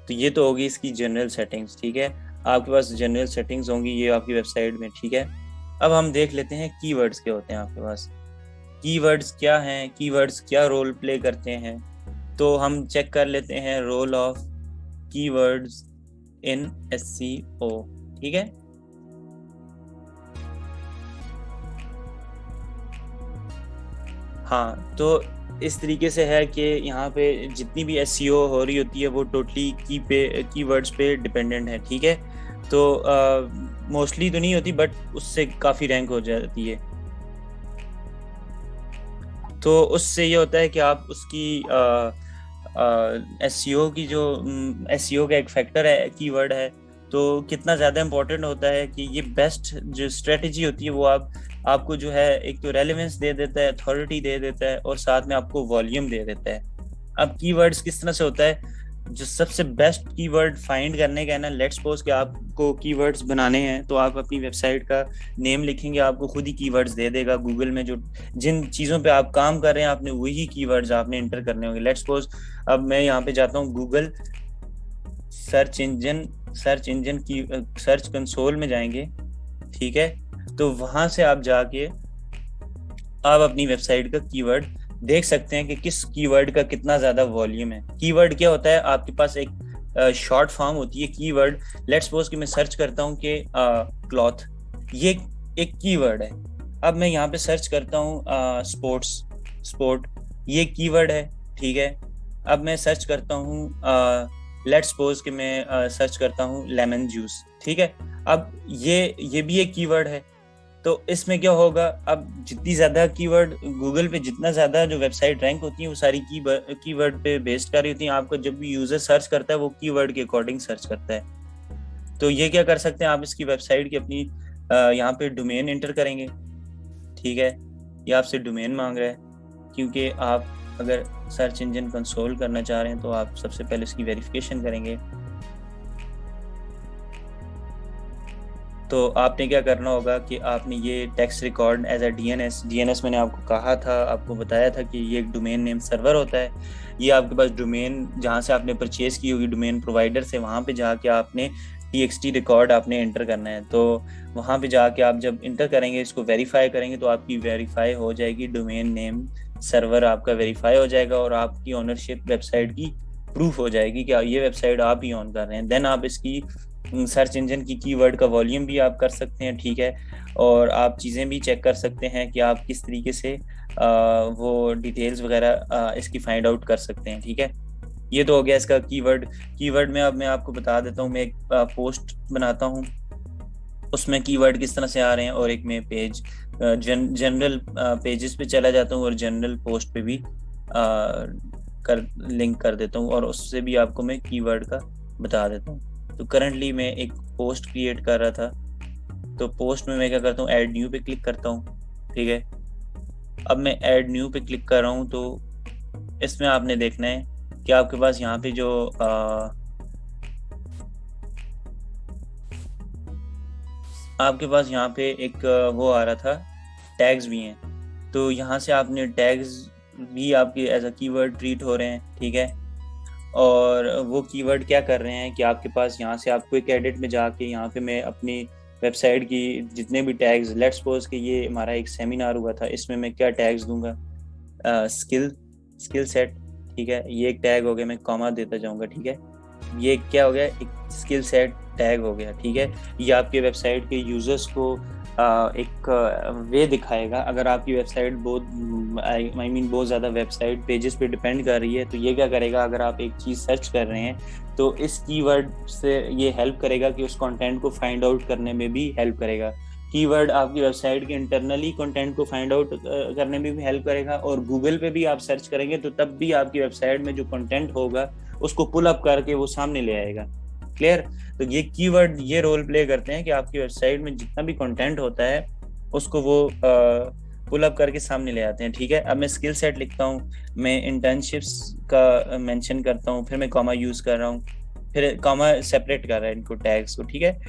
तो ये तो होगी इसकी जनरल सेटिंग्स, ठीक है। आपके पास जनरल सेटिंग्स होंगी ये आपकी वेबसाइट में, ठीक है। अब हम देख लेते हैं कीवर्ड्स क्या होते हैं आपके पास। कीवर्ड्स क्या हैं, कीवर्ड्स क्या रोल प्ले करते हैं, तो हम चेक कर लेते हैं role of keywords in SEO, ठीक है। हाँ, तो इस तरीके से है कि यहाँ पे जितनी भी SEO हो रही होती है वो टोटली कीवर्ड्स पे डिपेंडेंट है, ठीक है। तो मोस्टली तो नहीं होती, बट उससे काफ़ी रैंक हो जाती है। तो उससे ये होता है कि आप उसकी SEO की जो SEO का एक फैक्टर है, कीवर्ड है, तो कितना ज़्यादा इम्पोर्टेंट होता है कि ये बेस्ट जो स्ट्रेटजी होती है वो आपको जो है एक तो रेलेवेंस दे देता है, अथॉरिटी दे देता है, और साथ में आपको वॉल्यूम दे देता है। अब कीवर्ड्स किस तरह से होता है, जो सबसे बेस्ट कीवर्ड फाइंड करने का है ना, लेट्स सपोज कि आपको कीवर्ड्स बनाने हैं, तो आप अपनी वेबसाइट का नेम लिखेंगे, आपको खुद ही कीवर्ड्स दे देगा गूगल में। जो जिन चीज़ों पे आप काम कर रहे हैं आपने वही कीवर्ड्स आपने इंटर करने होंगे। लेट्स सपोज अब मैं यहाँ पे जाता हूँ गूगल सर्च इंजन की सर्च कंसोल में जाएंगे, ठीक है। तो वहां से आप जाके आप अपनी वेबसाइट का कीवर्ड देख सकते हैं कि किस कीवर्ड का कितना ज्यादा वॉल्यूम है। कीवर्ड क्या होता है, आपके पास एक शॉर्ट फॉर्म होती है कीवर्ड। लेट्स सपोज कि मैं सर्च करता हूँ कि क्लॉथ, ये एक कीवर्ड है। अब मैं यहाँ पे सर्च करता हूँ स्पोर्ट्स, स्पोर्ट, ये कीवर्ड है, ठीक है। अब मैं सर्च करता हूँ लेट्स सपोज कि मैं सर्च करता हूँ लेमन जूस, ठीक है। अब ये भी एक कीवर्ड है। तो इसमें क्या होगा, अब जितनी ज्यादा कीवर्ड गूगल पे, जितना ज्यादा जो वेबसाइट रैंक होती है वो सारी कीवर्ड पे बेस्ड कर रही होती है। आपको जब भी यूजर सर्च करता है वो कीवर्ड के अकॉर्डिंग सर्च करता है। तो ये क्या कर सकते हैं, आप इसकी वेबसाइट की अपनी यहाँ पे डोमेन एंटर करेंगे, ठीक है। ये आपसे डोमेन मांग रहा है, क्योंकि आप अगर सर्च इंजन कंसोल करना चाह रहे हैं तो आप सबसे पहले इसकी वेरिफिकेशन करेंगे। तो आपने क्या करना होगा कि आपने ये text record as a DNS मैंने आपको कहा था, आपको बताया था कि ये एक डोमेन नेम सर्वर होता है। ये आपके पास डोमेन जहाँ से आपने परचेज की होगी डोमेन प्रोवाइडर से, वहाँ पे जाके आपने txt रिकॉर्ड आपने एंटर करना है। तो वहाँ पे जाके आप जब इंटर करेंगे, इसको वेरीफाई करेंगे, तो आपकी वेरीफाई हो जाएगी, डोमेन नेम सर्वर आपका वेरीफाई हो जाएगा और आपकी ओनरशिप वेबसाइट की प्रूफ हो जाएगी कि ये वेबसाइट आप ही ऑन कर रहे हैं। देन आप इसकी सर्च इंजन की कीवर्ड का वॉल्यूम भी आप कर सकते हैं, ठीक है। और आप चीज़ें भी चेक कर सकते हैं कि आप किस तरीके से वो डिटेल्स वगैरह इसकी फाइंड आउट कर सकते हैं, ठीक है। ये तो हो गया इसका कीवर्ड में। अब मैं आपको बता देता हूँ, मैं एक पोस्ट बनाता हूँ, उसमें कीवर्ड किस तरह से आ रहे हैं, और एक मैं पेज जनरल पेजेस पे चला जाता हूँ और जनरल पोस्ट पे भी लिंक कर देता हूँ, और उससे भी आपको मैं कीवर्ड का बता देता हूँ। तो करंटली मैं एक पोस्ट क्रिएट कर रहा था, तो पोस्ट में मैं क्या करता हूँ, ऐड न्यू पे क्लिक करता हूँ, ठीक है। अब मैं ऐड न्यू पे क्लिक कर रहा हूँ, तो इसमें आपने देखना है कि आपके पास यहाँ पे जो आपके पास यहाँ पे एक वो आ रहा था, टैग्स भी हैं। तो यहाँ से आपने टैग्स भी आपके एज अ कीवर्ड ट्रीट हो रहे हैं, ठीक है। और वो कीवर्ड क्या कर रहे हैं कि आपके पास यहाँ से आपको एक एडिट में जाके यहाँ पे मैं अपनी वेबसाइट की जितने भी टैग्स, लेट्स सपोज कि ये हमारा एक सेमिनार हुआ था, इसमें मैं क्या टैग्स दूंगा, स्किल सेट, ठीक है। ये एक टैग हो गया, मैं कॉमा देता जाऊंगा, ठीक है। ये क्या हो गया, एक स्किल सेट टैग हो गया, ठीक है। ये आपके वेबसाइट के यूजर्स को एक वे दिखाएगा। अगर आपकी वेबसाइट बहुत ज़्यादा वेबसाइट पेजेस पे डिपेंड कर रही है, तो ये क्या करेगा, अगर आप एक चीज़ सर्च कर रहे हैं तो इस कीवर्ड से ये हेल्प करेगा कि उस कंटेंट को फाइंड आउट करने में भी हेल्प करेगा। कीवर्ड आपकी वेबसाइट के इंटरनली कंटेंट को फाइंड आउट करने में भी हेल्प करेगा, और गूगल पे भी आप सर्च करेंगे तो तब भी आपकी वेबसाइट में जो कंटेंट होगा उसको पुल अप करके वो सामने ले आएगा। क्लियर। तो ये कीवर्ड ये रोल प्ले करते हैं कि आपकी वेबसाइट में जितना भी कंटेंट होता है उसको वो पुल अप करके सामने ले आते हैं, ठीक है। अब मैं स्किल सेट लिखता हूँ, मैं इंटर्नशिप्स का मेंशन करता हूँ, फिर मैं कॉमा यूज कर रहा हूँ, फिर कॉमा सेपरेट कर रहा है इनको टैग्स को, ठीक है।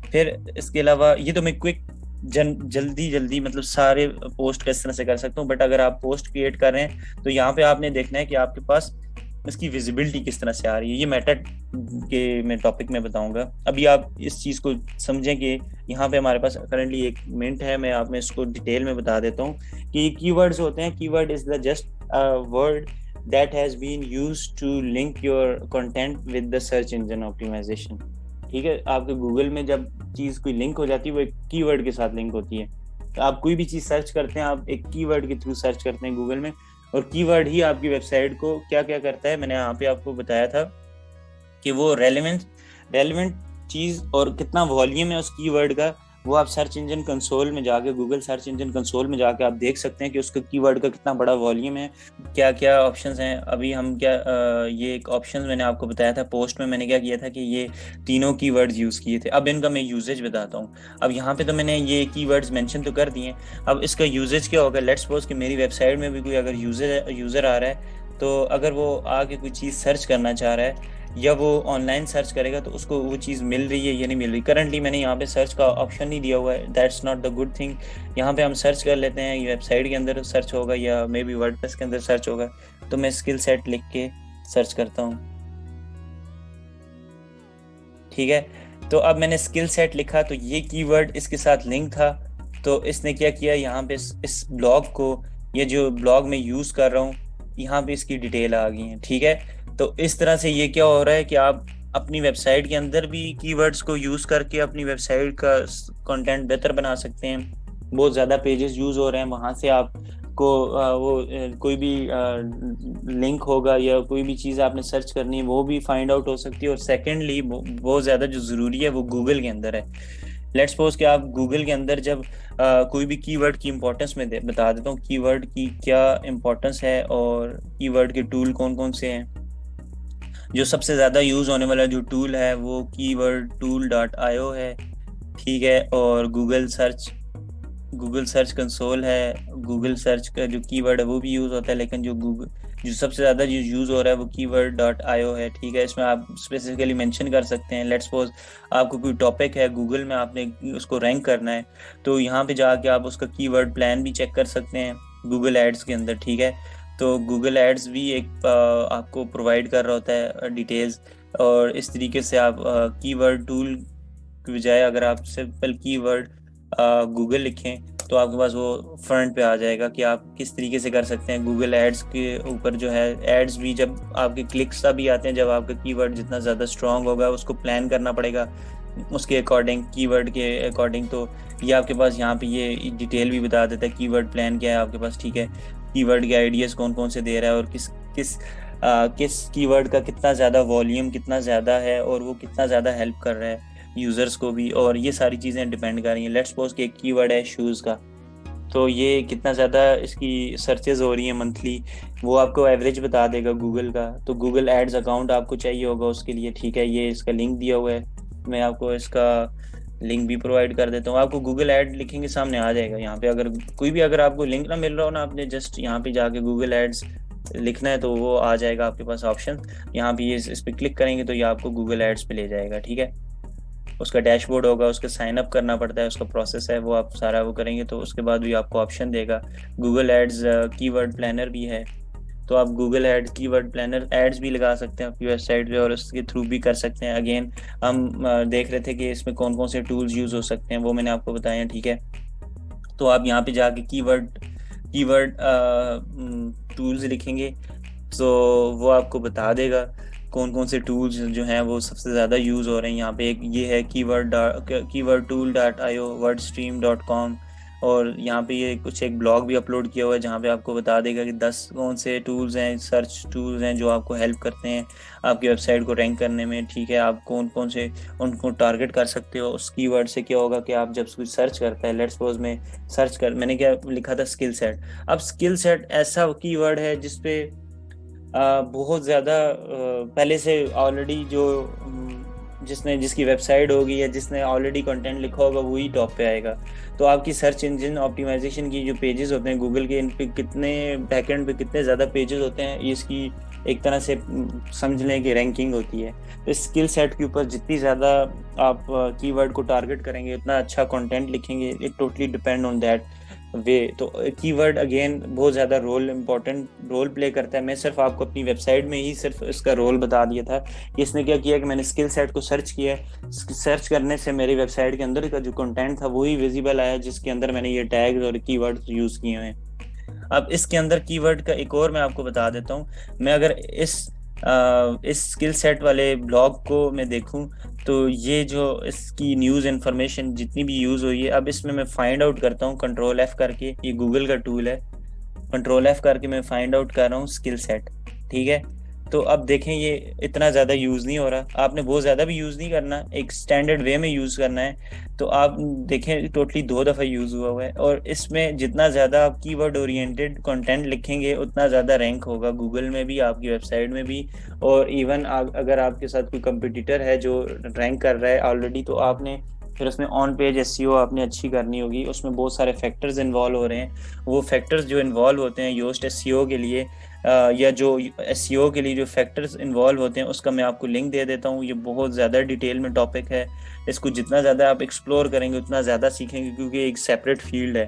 फिर इसके अलावा ये तो मैं क्विक जल्दी मतलब सारे पोस्ट किस तरह से कर सकता हूँ, बट अगर आप पोस्ट क्रिएट कर रहे हैं तो यहाँ पे आपने देखना है कि आपके पास इसकी विजिबिलिटी किस तरह से आ रही है। ये मेटा के मैं टॉपिक में बताऊंगा। अभी आप इस चीज को समझें कि यहाँ पे हमारे पास करंटली एक मिनट है, मैं आप में इसको डिटेल में बता देता हूँ कि कीवर्ड्स होते हैं। Keyword is the just word that has been used to link your content with the search engine optimisation, ठीक है। आपके गूगल में जब चीज कोई लिंक हो जाती है वो एक कीवर्ड के साथ लिंक होती है। तो आप कोई भी चीज सर्च करते हैं, आप एक कीवर्ड के थ्रू सर्च करते हैं गूगल में, और कीवर्ड ही आपकी वेबसाइट को क्या क्या करता है। मैंने यहाँ पे आपको बताया था कि वो रेलेवेंट चीज और कितना वॉल्यूम है उस कीवर्ड का, वो आप सर्च इंजन कंसोल में जाके, गूगल सर्च इंजन कंसोल में जाके आप देख सकते हैं कि उसका कीवर्ड का कितना बड़ा वॉल्यूम है, क्या क्या ऑप्शंस हैं। अभी हम ये एक ऑप्शन मैंने आपको बताया था पोस्ट में, मैंने क्या किया था कि ये तीनों कीवर्ड्स यूज किए थे। अब इनका मैं यूजेज बताता हूँ। अब यहाँ पे तो मैंने ये कीवर्ड्स मेंशन तो कर दिए, अब इसका यूजेज क्या होगा। लेट्स सपोज कि मेरी वेबसाइट में भी कोई अगर यूजर आ रहा है, तो अगर वो आके कोई चीज़ सर्च करना चाह रहा है या वो ऑनलाइन सर्च करेगा तो उसको वो चीज़ मिल रही है या नहीं मिल रही। करंटली मैंने यहाँ पे सर्च का ऑप्शन नहीं दिया हुआ है, that's not the good thing. यहाँ पे हम सर्च कर लेते हैं, वेबसाइट के अंदर सर्च होगा या मे बी वर्डप्रेस के अंदर सर्च होगा। तो मैं स्किल सेट लिख के सर्च करता हूँ, ठीक है। तो अब मैंने स्किल सेट लिखा तो ये कीवर्ड इसके साथ लिंक था, तो इसने क्या किया, यहाँ पे इस ब्लॉग को ये जो ब्लॉग में यूज़ कर रहा हूँ, यहाँ पे इसकी डिटेल आ गई है, ठीक है। तो इस तरह से ये क्या हो रहा है कि आप अपनी वेबसाइट के अंदर भी कीवर्ड्स को यूज़ करके अपनी वेबसाइट का कंटेंट बेहतर बना सकते हैं। बहुत ज़्यादा पेजेस यूज़ हो रहे हैं, वहाँ से आपको कोई भी लिंक होगा या कोई भी चीज़ आपने सर्च करनी है वो भी फाइंड आउट हो सकती है। और सेकेंडली बहुत ज़्यादा जो ज़रूरी है वो गूगल के अंदर है। लेट्स सपोज कि आप गूगल के अंदर जब कोई भी कीवर्ड की इंपॉर्टेंस में बता देता हूँ कीवर्ड की क्या इंपॉर्टेंस है और कीवर्ड के टूल कौन कौन से हैं। जो सबसे ज़्यादा यूज़ होने वाला जो टूल है वो keywordtool.io है, ठीक है। और गूगल सर्च कंसोल है। गूगल सर्च का जो कीवर्ड है वो भी यूज़ होता है, लेकिन जो सबसे ज़्यादा जो यूज़ हो रहा है वो keyword.io है, ठीक है। इसमें आप स्पेसिफिकली मेंशन कर सकते हैं। लेट्स सपोज आपको कोई टॉपिक है गूगल में, आपने उसको रैंक करना है, तो यहाँ पे जाके आप उसका कीवर्ड प्लान भी चेक कर सकते हैं गूगल एड्स के अंदर, ठीक है। तो गूगल एड्स भी एक आपको प्रोवाइड कर रहा होता है डिटेल्स। और इस तरीके से आप कीवर्ड टूल की बजाय अगर आप सिंपल कीवर्ड गूगल लिखें तो आपके पास वो फ्रंट पे आ जाएगा कि आप किस तरीके से कर सकते हैं। गूगल एड्स के ऊपर जो है एड्स भी जब आपके क्लिक्स भी आते हैं, जब आपका कीवर्ड जितना ज़्यादा स्ट्रांग होगा उसको प्लान करना पड़ेगा उसके अकॉर्डिंग, कीवर्ड के अकॉर्डिंग। तो ये आपके पास यहाँ पे ये डिटेल भी बता देता है कीवर्ड प्लान क्या है आपके पास, ठीक है। कीवर्ड के आइडियाज़ कौन कौन से दे रहा है और किस कीवर्ड का कितना ज़्यादा वॉल्यूम कितना ज़्यादा है और वो कितना ज़्यादा हेल्प कर रहा है यूज़र्स को भी। और ये सारी चीज़ें डिपेंड कर रही हैं। लेट्स सपोज कि एक कीवर्ड है शूज़ का, तो ये कितना ज़्यादा इसकी सर्चेज हो रही हैं मंथली, वो आपको एवरेज बता देगा गूगल का। तो गूगल एड्स अकाउंट आपको चाहिए होगा उसके लिए, ठीक है। ये इसका लिंक दिया हुआ है, मैं आपको इसका लिंक भी प्रोवाइड कर देता हूँ। आपको गूगल ऐड लिखेंगे सामने आ जाएगा यहाँ पे। अगर आपको लिंक ना मिल रहा हो ना, आपने जस्ट यहाँ पे जाके गूगल एड्स लिखना है तो वो आ जाएगा आपके पास ऑप्शन। यहाँ पे ये इस पर क्लिक करेंगे तो ये आपको गूगल एड्स पे ले जाएगा, ठीक है। उसका डैशबोर्ड होगा, उसका साइन अप करना पड़ता है, उसका प्रोसेस है, वो आप सारा वो करेंगे तो उसके बाद भी आपको ऑप्शन देगा। गूगल एड्स कीवर्ड प्लानर भी है, तो आप Google ad keyword planner ads भी लगा सकते हैं अपनी वेबसाइट पे और उसके थ्रू भी कर सकते हैं। अगेन हम देख रहे थे कि इसमें कौन कौन से टूल्स यूज़ हो सकते हैं, वो मैंने आपको बताए हैं, ठीक है। तो आप यहाँ पे जाके कीवर्ड टूल्स लिखेंगे तो वो आपको बता देगा कौन कौन से टूल्स जो हैं वो सबसे ज़्यादा यूज़ हो रहे हैं। यहाँ पे एक ये है keywordtool.io, wordstream.com। और यहाँ पे ये कुछ एक ब्लॉग भी अपलोड किया हुआ है जहाँ पे आपको बता देगा कि 10 कौन से टूल्स हैं, सर्च टूल्स हैं जो आपको हेल्प करते हैं आपकी वेबसाइट को रैंक करने में, ठीक है। आप कौन कौन से उनको टारगेट कर सकते हो। उस कीवर्ड से क्या होगा कि आप जब कुछ सर्च करता है, लेट्स सपोज में मैंने क्या लिखा था, स्किल सेट। अब स्किल सेट ऐसा कीवर्ड है जिसपे बहुत ज़्यादा पहले से ऑलरेडी जो जिसकी वेबसाइट होगी या जिसने ऑलरेडी कंटेंट लिखा होगा वही टॉप पे आएगा। तो आपकी सर्च इंजन ऑप्टिमाइजेशन की जो पेजेस होते हैं गूगल के, इन पे कितने बैकएंड पे कितने ज़्यादा पेजेस होते हैं, ये इसकी एक तरह से समझ लें कि रैंकिंग होती है। तो स्किल सेट के ऊपर जितनी ज़्यादा आप कीवर्ड को टारगेट करेंगे उतना अच्छा कंटेंट लिखेंगे। It totally depend on that way. तो कीवर्ड अगेन बहुत ज़्यादा इम्पोर्टेंट रोल प्ले करता है। मैं सिर्फ आपको अपनी वेबसाइट में ही सिर्फ इसका रोल बता दिया था कि इसने क्या किया कि मैंने स्किल सेट को सर्च किया, सर्च करने से मेरी वेबसाइट के अंदर का जो कंटेंट था वही विजिबल आया जिसके अंदर मैंने ये टैग्स और कीवर्ड्स यूज़ किए हैं। अब इसके अंदर कीवर्ड का एक और मैं आपको बता देता हूँ। मैं अगर इस स्किल सेट वाले ब्लॉग को मैं देखूं तो ये जो इसकी न्यूज़ इन्फॉर्मेशन जितनी भी यूज़ हुई है, अब इसमें मैं फाइंड आउट करता हूँ कंट्रोल F करके, ये गूगल का टूल है, कंट्रोल F करके मैं फाइंड आउट कर रहा हूँ स्किल सेट, ठीक है। तो अब देखें ये इतना ज़्यादा यूज़ नहीं हो रहा, आपने बहुत ज़्यादा भी यूज़ नहीं करना, एक स्टैंडर्ड वे में यूज़ करना है। तो आप देखें टोटली 2 दफ़ा यूज़ हुआ है। और इसमें जितना ज़्यादा आप कीवर्ड ओरिएंटेड कंटेंट लिखेंगे उतना ज़्यादा रैंक होगा गूगल में भी, आपकी वेबसाइट में भी। और इवन अगर आपके साथ कोई कंपटीटर है जो रैंक कर रहा है ऑलरेडी, तो आपने फिर उसमें ऑन पेज एसईओ आपने अच्छी करनी होगी। उसमें बहुत सारे फैक्टर्स इन्वॉल्व हो रहे हैं। वो फैक्टर्स जो इन्वॉल्व होते हैं योस्ट एसईओ के लिए या जो एसईओ के लिए जो फैक्टर्स इन्वॉल्व होते हैं उसका मैं आपको लिंक दे देता हूँ। ये बहुत ज़्यादा डिटेल में टॉपिक है, इसको जितना ज़्यादा आप एक्सप्लोर करेंगे उतना ज़्यादा सीखेंगे क्योंकि एक सेपरेट फील्ड है।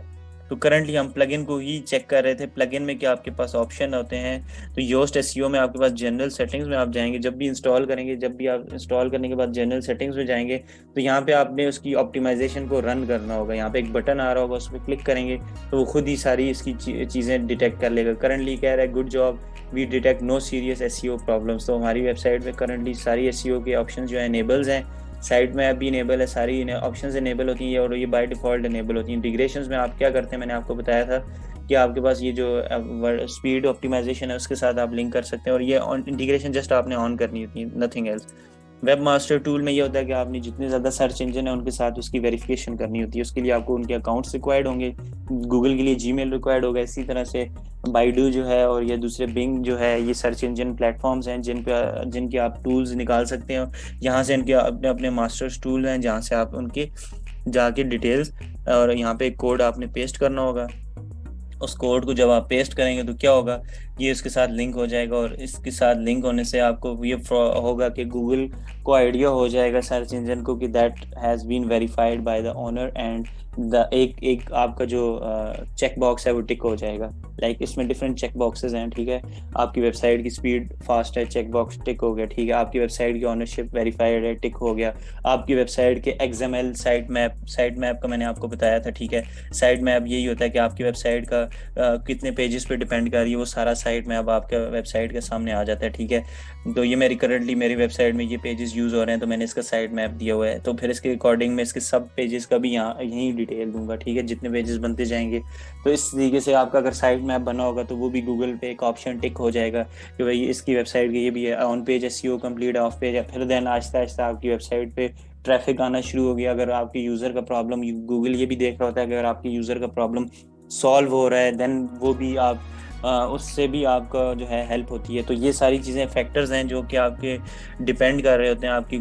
तो करंटली हम प्लगइन को ही चेक कर रहे थे। प्लगइन में क्या आपके पास ऑप्शन होते हैं, तो योस्ट एसईओ में आपके पास जनरल सेटिंग्स में आप जाएंगे, जब भी इंस्टॉल करेंगे, जब भी आप इंस्टॉल करने के बाद जनरल सेटिंग्स में जाएंगे तो यहाँ पे आपने उसकी ऑप्टिमाइजेशन को रन करना होगा। यहाँ पे एक बटन आ रहा होगा, उस पर क्लिक करेंगे तो वो खुद ही सारी इसकी चीज़ें डिटेक्ट कर लेगा। करंटली कह रहा है good job, we detect no serious SEO problems. तो हमारी वेबसाइट में करंटली सारी एसईओ के ऑप्शन जो है इनेबल्स हैं, साइट में भी इनेबल है, सारी ऑप्शंस इनेबल होती हैं और ये बाय डिफॉल्ट इनेबल होती हैं। इंटीग्रेशंस में आप क्या करते हैं, मैंने आपको बताया था कि आपके पास ये जो स्पीड ऑप्टिमाइजेशन है उसके साथ आप लिंक कर सकते हैं और ये इंटीग्रेशन जस्ट आपने ऑन करनी होती है, nothing else. Web master tool में ये होता है कि आपने जितने ज़्यादा सर्च इंजन है उनके साथ उसकी वेरिफिकेशन करनी होती है, उसके लिए आपको उनके अकाउंट्स रिक्वायर्ड होंगे। गूगल के लिए जीमेल रिक्वायर्ड होगा, इसी तरह से बाइडू जो है और या दूसरे बिंग जो है, ये सर्च इंजन प्लेटफॉर्म्स हैं जिनके आप टूल्स निकाल सकते हैं। यहाँ से इनके अपने अपने मास्टर्स टूल हैं जहाँ से आप उनके जाके डिटेल्स, और यहाँ पे एक कोड आपने पेस्ट करना होगा। उस कोड को जब आप पेस्ट करेंगे तो क्या होगा, ये इसके साथ लिंक हो जाएगा और इसके साथ लिंक होने से आपको ये होगा कि गूगल को आइडिया हो जाएगा सर्च इंजन को कि that has been verified by the owner and एक आपका जो चेक बॉक्स है वो टिक हो जाएगा। लाइक इसमें डिफरेंट चेक बॉक्सेस हैं, ठीक है। आपकी वेबसाइट की स्पीड फास्ट है, चेक बॉक्स टिक हो गया, ठीक है। आपकी वेबसाइट की ओनरशिप वेरीफाइड है, टिक हो गया। आपकी वेबसाइट के XML साइट मैप का मैंने आपको बताया था, ठीक है। साइट मैप यही होता है कि आपकी वेबसाइट का कितने पेजेस पे डिपेंड कर रही है, वो सारा साइट मैप आपके वेबसाइट के सामने आ जाता है, ठीक है। तो ये मेरी वेबसाइट में ये पेजेस यूज़ हो रहे हैं तो मैंने इसका साइट मैप दिया हुआ है, तो फिर इसके अकॉर्डिंग मैं इसके सब पेजेस का भी यहाँ यहीं डिटेल दूंगा, ठीक है, जितने पेजेस बनते जाएंगे। तो इस तरीके से आपका अगर साइट मैप बना होगा तो वो भी गूगल पे एक ऑप्शन टिक हो जाएगा कि भाई इसकी वेबसाइट के ये भी है, ऑन पेज एसईओ कंप्लीट है, ऑफ पेज है। फिर देन आहिस्ता आहिस्ता आपकी वेबसाइट पे ट्रैफिक आना शुरू हो गया। अगर आपके यूज़र का प्रॉब्लम, गूगल ये भी देख रहा होता है कि अगर आपके यूज़र का प्रॉब्लम सॉल्व हो रहा है देन वो भी आप उससे भी आपका जो है हेल्प होती है। तो ये सारी चीज़ें फैक्टर्स हैं जो कि आपके डिपेंड कर रहे होते हैं आपकी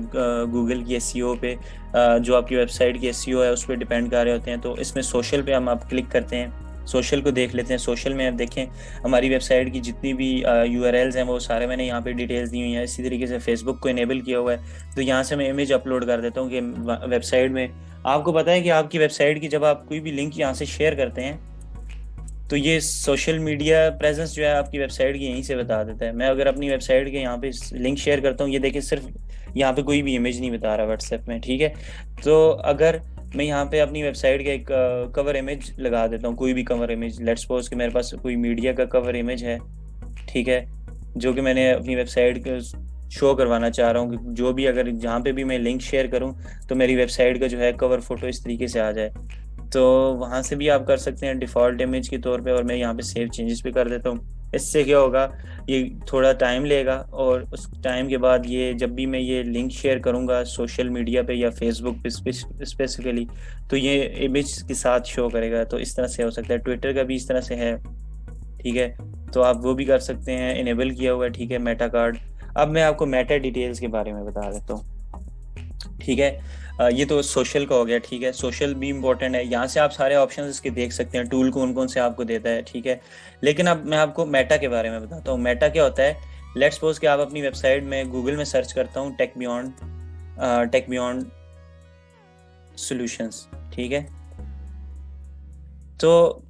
गूगल की एसईओ पे, जो आपकी वेबसाइट की एसईओ है उस पर डिपेंड कर रहे होते हैं। तो इसमें सोशल पे हम आप क्लिक करते हैं, सोशल को देख लेते हैं। सोशल में आप देखें हमारी वेबसाइट की जितनी भी URLs हैं वो सारे मैंने यहाँ पे डिटेल्स दी हुई हैं। इसी तरीके से फेसबुक को इनेबल किया हुआ है, तो यहाँ से मैं इमेज अपलोड कर देता हूँ कि वेबसाइट में आपको पता है कि आपकी वेबसाइट की जब आप कोई भी लिंक यहाँ से शेयर करते हैं तो ये सोशल मीडिया प्रेजेंस जो है आपकी वेबसाइट की यहीं से बता देता है। मैं अगर अपनी वेबसाइट के यहाँ पे लिंक शेयर करता हूँ, ये देखिए सिर्फ यहाँ पे कोई भी इमेज नहीं बता रहा व्हाट्सएप में, ठीक है। तो अगर मैं यहाँ पे अपनी वेबसाइट का एक कवर इमेज लगा देता हूँ, कोई भी कवर इमेज, लेट्स सपोज कि मेरे पास कोई मीडिया का कवर इमेज है, ठीक है, जो कि मैंने अपनी वेबसाइट के शो करवाना चाह रहा हूँ कि जो भी अगर जहाँ पे भी मैं लिंक शेयर करूँ तो मेरी वेबसाइट का जो है कवर फोटो इस तरीके से आ जाए, तो वहाँ से भी आप कर सकते हैं डिफ़ॉल्ट इमेज के तौर पे। और मैं यहाँ पे सेव चेंजेस भी कर देता हूँ। इससे क्या होगा, ये थोड़ा टाइम लेगा और उस टाइम के बाद ये जब भी मैं ये लिंक शेयर करूँगा सोशल मीडिया पे या फेसबुक पे स्पेसिफिकली, तो ये इमेज के साथ शो करेगा। तो इस तरह से हो सकता है। ट्विटर का भी इस तरह से है, ठीक है, तो आप वो भी कर सकते हैं, इनेबल किया हुआ है, ठीक है, मेटा कार्ड। अब मैं आपको मेटा डिटेल्स के बारे में बता देता हूँ, ठीक है। ये तो सोशल का हो गया, ठीक है। सोशल भी इम्पोर्टेंट है, यहाँ से आप सारे ऑप्शंस इसके देख सकते हैं, टूल कौन कौन से आपको देता है, ठीक है। लेकिन अब मैं आपको मेटा के बारे में बताता हूँ। मेटा क्या होता है, लेट्स सपोज कि आप अपनी वेबसाइट में गूगल में सर्च करता हूँ टेक बियॉन्ड सॉल्यूशंस, ठीक है। तो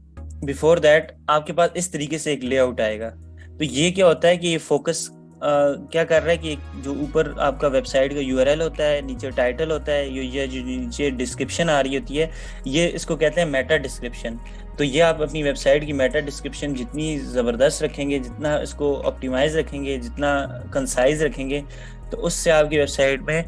बिफोर दैट आपके पास इस तरीके से एक लेआउट आएगा। तो ये क्या होता है कि ये फोकस क्या कर रहा है कि जो ऊपर आपका वेबसाइट का URL होता है, नीचे टाइटल होता है, ये जो नीचे डिस्क्रिप्शन आ रही होती है, ये इसको कहते हैं मेटा डिस्क्रिप्शन। तो ये आप अपनी वेबसाइट की मेटा डिस्क्रिप्शन जितनी ज़बरदस्त रखेंगे, जितना इसको ऑप्टिमाइज रखेंगे, जितना कंसाइज रखेंगे, तो उससे आपकी वेबसाइट में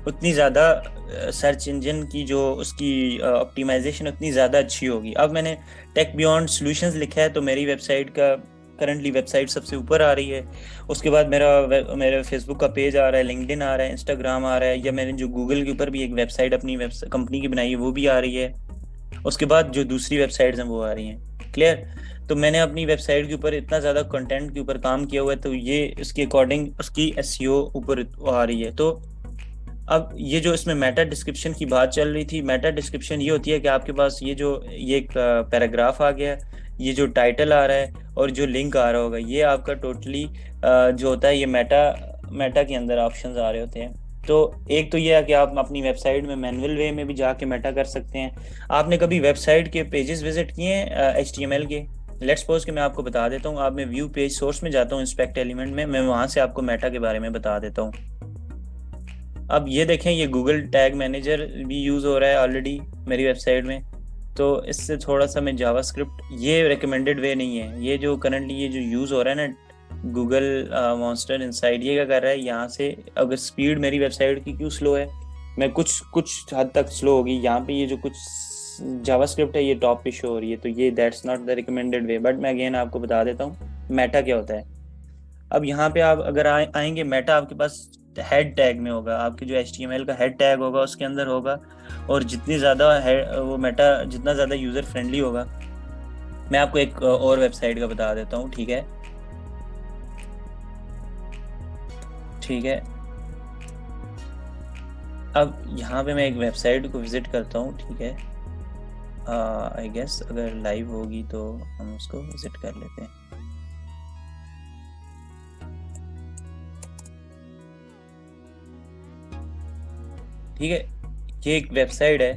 उतनी ज़्यादा सर्च इंजन की जो उसकी ऑप्टिमाइजेशन उतनी ज़्यादा अच्छी होगी। अब मैंने टेक बियॉन्ड सॉल्यूशंस लिखा है तो मेरी वेबसाइट का करंटली वेबसाइट सबसे ऊपर आ रही है। उसके बाद मेरा फेसबुक का पेज आ रहा है, लिंक्डइन आ रहा है, इंस्टाग्राम आ रहा है, या मैंने जो गूगल के ऊपर भी एक वेबसाइट अपनी कंपनी की बनाई है वो भी आ रही है। उसके बाद जो दूसरी वेबसाइट्स हैं वो आ रही हैं। क्लियर। तो मैंने अपनी वेबसाइट के ऊपर इतना ज़्यादा कंटेंट के ऊपर काम किया हुआ है, तो ये इसके अकॉर्डिंग उसकी SEO ऊपर आ रही है। तो अब ये जो इसमें मेटा डिस्क्रिप्शन की बात चल रही थी, मेटा डिस्क्रिप्शन ये होती है कि आपके पास ये एक पैराग्राफ आ गया, ये जो टाइटल आ रहा है और जो लिंक आ रहा होगा, ये आपका टोटली जो होता है ये मेटा के अंदर ऑप्शंस आ रहे होते हैं। तो एक तो ये है कि आप अपनी वेबसाइट में मैनुअल वे में भी जाके मेटा कर सकते हैं। आपने कभी वेबसाइट के पेजेस विजिट किए हैं HTML के? लेट्स सपोज कि मैं आपको बता देता हूँ, आप मैं व्यू पेज सोर्स में जाता हूँ, इंस्पेक्ट एलिमेंट में, मैं वहां से आपको मेटा के बारे में बता देता हूँ। अब ये देखें, ये गूगल टैग मैनेजर भी यूज़ हो रहा है ऑलरेडी मेरी वेबसाइट में। तो इससे थोड़ा सा मैं जावास्क्रिप्ट, ये रिकमेंडेड वे नहीं है, ये जो करंटली ये जो यूज़ हो रहा है ना गूगल मॉन्स्टर इनसाइड, ये क्या कर रहा है यहाँ से, अगर स्पीड मेरी वेबसाइट की क्यों स्लो है, मैं कुछ कुछ हद तक स्लो होगी यहाँ पे, ये जो कुछ जावास्क्रिप्ट है ये टॉप पे शो हो रही है, तो ये that's not the recommended way. But मैं अगेन आपको बता देता हूँ मेटा क्या होता है। अब यहाँ पे आप अगर आएंगे, मेटा आपके पास हेड टैग में होगा, आपके जो HTML का हेड टैग होगा उसके अंदर होगा, और जितनी ज़्यादा है वो मेटा जितना ज़्यादा यूज़र फ्रेंडली होगा। मैं आपको एक और वेबसाइट का बता देता हूँ, ठीक है? ठीक है, अब यहाँ पे मैं एक वेबसाइट को विजिट करता हूँ, ठीक है? आई गेस अगर लाइव होगी तो हम उसको विजिट कर लेते हैं। ठीक है, ये एक वेबसाइट है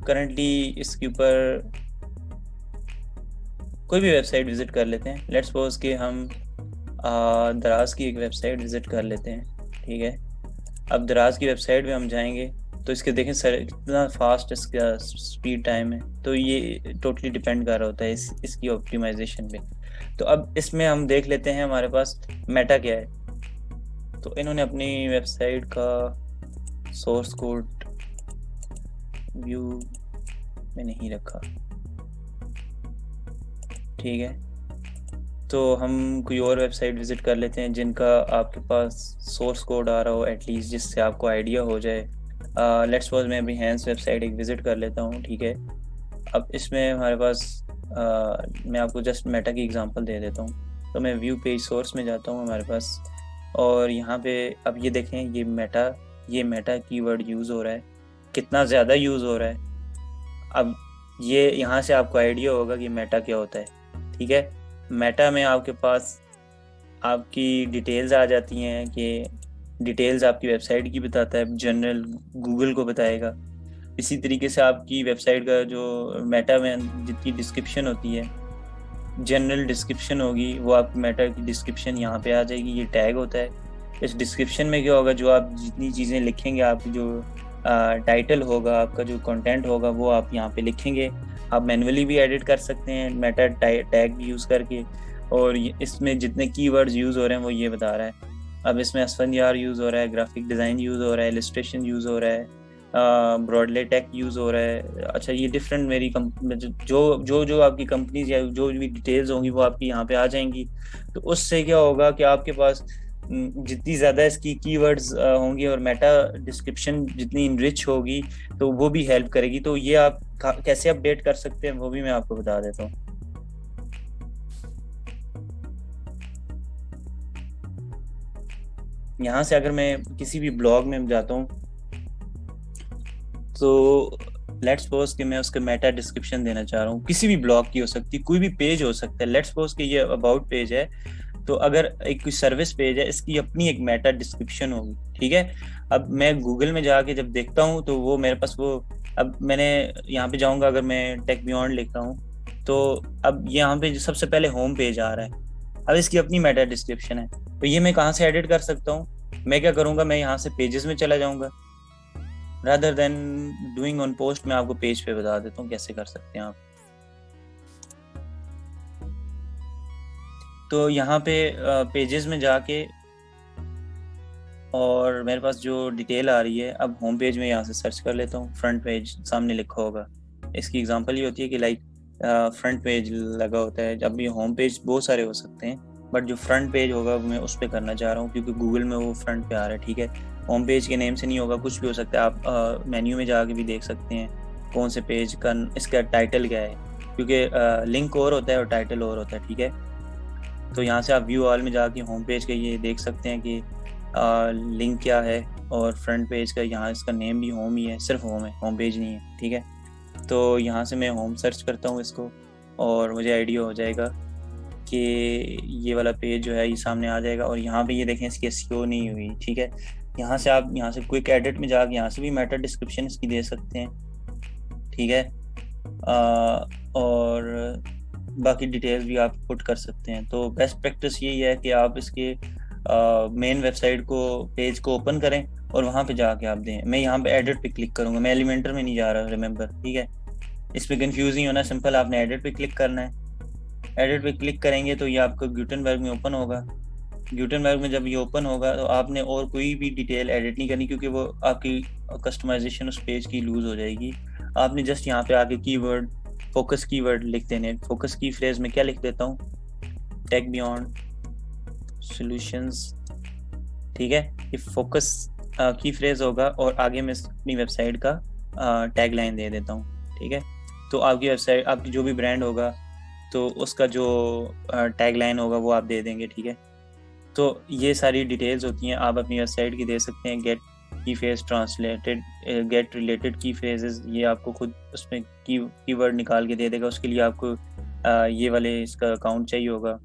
करंटली, इसके ऊपर कोई भी वेबसाइट विजिट कर लेते हैं। लेट्स सपोज कि हम दराज की एक वेबसाइट विजिट कर लेते हैं, ठीक है? अब दराज की वेबसाइट पे हम जाएंगे तो इसके देखें सर कितना फास्ट इसका स्पीड टाइम है, तो ये टोटली डिपेंड कर रहा होता है इसकी ऑप्टिमाइजेशन पे। तो अब इसमें हम देख लेते हैं हमारे पास मेटा क्या है। तो इन्होंने अपनी वेबसाइट का सोर्स कोड व्यू में नहीं रखा, ठीक है? तो हम कोई और वेबसाइट विजिट कर लेते हैं जिनका आपके पास सोर्स कोड आ रहा हो एटलीस्ट, जिससे आपको आइडिया हो जाए। लेट्स सपोज मैं Behance वेबसाइट एक विजिट कर लेता हूँ, ठीक है? अब इसमें हमारे पास मैं आपको जस्ट मेटा की एग्जांपल दे देता हूँ। तो मैं व्यू पेज सोर्स में जाता हूँ हमारे पास, और यहाँ पे अब ये देखें, ये मेटा कीवर्ड यूज़ हो रहा है, कितना ज़्यादा यूज़ हो रहा है। अब ये यहाँ से आपको आइडिया होगा कि मेटा क्या होता है, ठीक है? मेटा में आपके पास आपकी डिटेल्स आ जाती हैं, कि डिटेल्स आपकी वेबसाइट की बताता है, जनरल गूगल को बताएगा। इसी तरीके से आपकी वेबसाइट का जो मेटा में जितनी डिस्क्रिप्शन होती है, जनरल डिस्क्रिप्शन होगी, वो आपकी मेटा की डिस्क्रिप्शन यहाँ पे आ जाएगी, ये टैग होता है। इस डिस्क्रिप्शन में क्या होगा, जो आप जितनी चीज़ें लिखेंगे, आपकी जो टाइटल होगा, आपका जो कंटेंट होगा, वो आप यहाँ पे लिखेंगे। आप मैन्युअली भी एडिट कर सकते हैं मेटा टैग यूज़ करके, और इसमें जितने कीवर्ड्स यूज़ हो रहे हैं वो ये बता रहा है। अब इसमें असफंयार यूज़ हो रहा है, ग्राफिक डिज़ाइन यूज़ हो रहा है, इलस्ट्रेशन यूज़ हो रहा है, ब्रॉडले टेक यूज़ हो रहा है। अच्छा, ये डिफरेंट मेरी जो जो जो आपकी कंपनीज या जो भी डिटेल्स होंगी वो आपकी यहाँ पे आ जाएंगी। तो उससे क्या होगा कि आपके पास जितनी ज़्यादा इसकी कीवर्ड्स होंगी और मेटा डिस्क्रिप्शन जितनी इनरिच होगी, तो वो भी हेल्प करेगी। तो ये आप कैसे अपडेट कर सकते हैं वो भी मैं आपको बता देता हूँ। यहाँ से अगर मैं किसी भी ब्लॉग में जाता हूँ, तो लेट्स सपोज कि मैं उसके मेटा डिस्क्रिप्शन देना चाह रहा हूँ, किसी भी ब्लॉग की हो सकती है, कोई भी पेज हो सकता है। लेट्स सपोज कि ये अबाउट पेज है, तो अगर एक कोई सर्विस पेज है, इसकी अपनी एक मेटा डिस्क्रिप्शन होगी, ठीक है? अब मैं गूगल में जाके जब देखता हूँ तो वो मेरे पास वो, अब मैंने यहाँ पे जाऊँगा, अगर मैं टेक बियॉन्ड लिख रहा हूँ, तो अब यहाँ पे जो सबसे पहले होम पेज आ रहा है, अब इसकी अपनी मेटा डिस्क्रिप्शन है। तो ये मैं कहाँ से एडिट कर सकता हूँ? मैं क्या करूँगा, मैं यहाँ से पेजेस में चला जाऊँगा, rather than doing on post. मैं आपको पेज पे बता देता हूँ कैसे कर सकते हैं आप। तो यहाँ पे पेजेस में जाके, और मेरे पास जो डिटेल आ रही है, अब होम पेज में यहाँ से सर्च कर लेता हूँ, फ्रंट पेज सामने लिखा होगा। इसकी एग्जांपल ये होती है कि लाइक फ्रंट पेज लगा होता है। जब ये होम पेज बहुत सारे हो सकते हैं, बट जो फ्रंट पेज होगा मैं उस पर करना चाह रहा हूँ, क्योंकि गूगल में वो फ्रंट पे आ रहा है, ठीक है? होम पेज के नेम से नहीं होगा, कुछ भी हो सकता है। आप मेन्यू में जाके भी देख सकते हैं कौन से पेज का इसका टाइटल क्या है, क्योंकि लिंक और होता है और टाइटल और होता है, ठीक है? तो यहाँ से आप व्यू ऑल में जाके होम पेज के ये देख सकते हैं कि लिंक क्या है, और फ्रंट पेज का यहाँ इसका नेम भी होम ही है, सिर्फ होम है, होम पेज नहीं है, ठीक है? तो यहाँ से मैं होम सर्च करता हूँ इसको, और मुझे आइडिया हो जाएगा कि ये वाला पेज जो है ये सामने आ जाएगा, और यहाँ पे ये देखें इसकी एसईओ नहीं हुई, ठीक है। यहाँ से आप यहाँ से क्विक एडिट में जाके यहाँ से भी मेटा डिस्क्रिप्शन इसकी दे सकते हैं, ठीक है। और बाकी डिटेल्स भी आप पुट कर सकते हैं। तो बेस्ट प्रैक्टिस यही है कि आप इसके मेन वेबसाइट को, पेज को ओपन करें और वहाँ पे जाके आप दें। मैं यहाँ पे एडिट पे क्लिक करूँगा, मैं एलिमेंटर में नहीं जा रहा, रिमेंबर, ठीक है। इस पर कंफ्यूज नहीं होना, सिंपल आपने एडिट पे क्लिक करना है। एडिट पे क्लिक करेंगे तो ये आपको गुटेनबर्ग में ओपन होगा। गुटेनबर्ग में जब ये ओपन होगा तो आपने और कोई भी डिटेल एडिट नहीं करनी, क्योंकि वो आपकी कस्टमाइजेशन उस पेज की लूज हो जाएगी। आपने जस्ट यहाँ पे आके कीवर्ड, फोकस कीवर्ड लिख देने। फोकस की फ्रेज में क्या लिख देता हूँ, टेक बियॉन्ड सॉल्यूशंस, ठीक है। ये फोकस की फ्रेज होगा और आगे मैं अपनी वेबसाइट का टैग लाइन दे देता हूँ, ठीक है। तो आपकी वेबसाइट, आपकी जो भी ब्रांड होगा तो उसका जो टैग लाइन होगा वो आप दे देंगे, ठीक है। तो ये सारी डिटेल्स होती हैं, आप अपनी वेबसाइट की दे सकते हैं। गेट की फ्रेज ट्रांसलेटेड, गेट रिलेटेड की फ्रेजेस, ये आपको खुद उसमें कीवर्ड निकाल के दे देगा। उसके लिए आपको ये वाले इसका अकाउंट चाहिए होगा।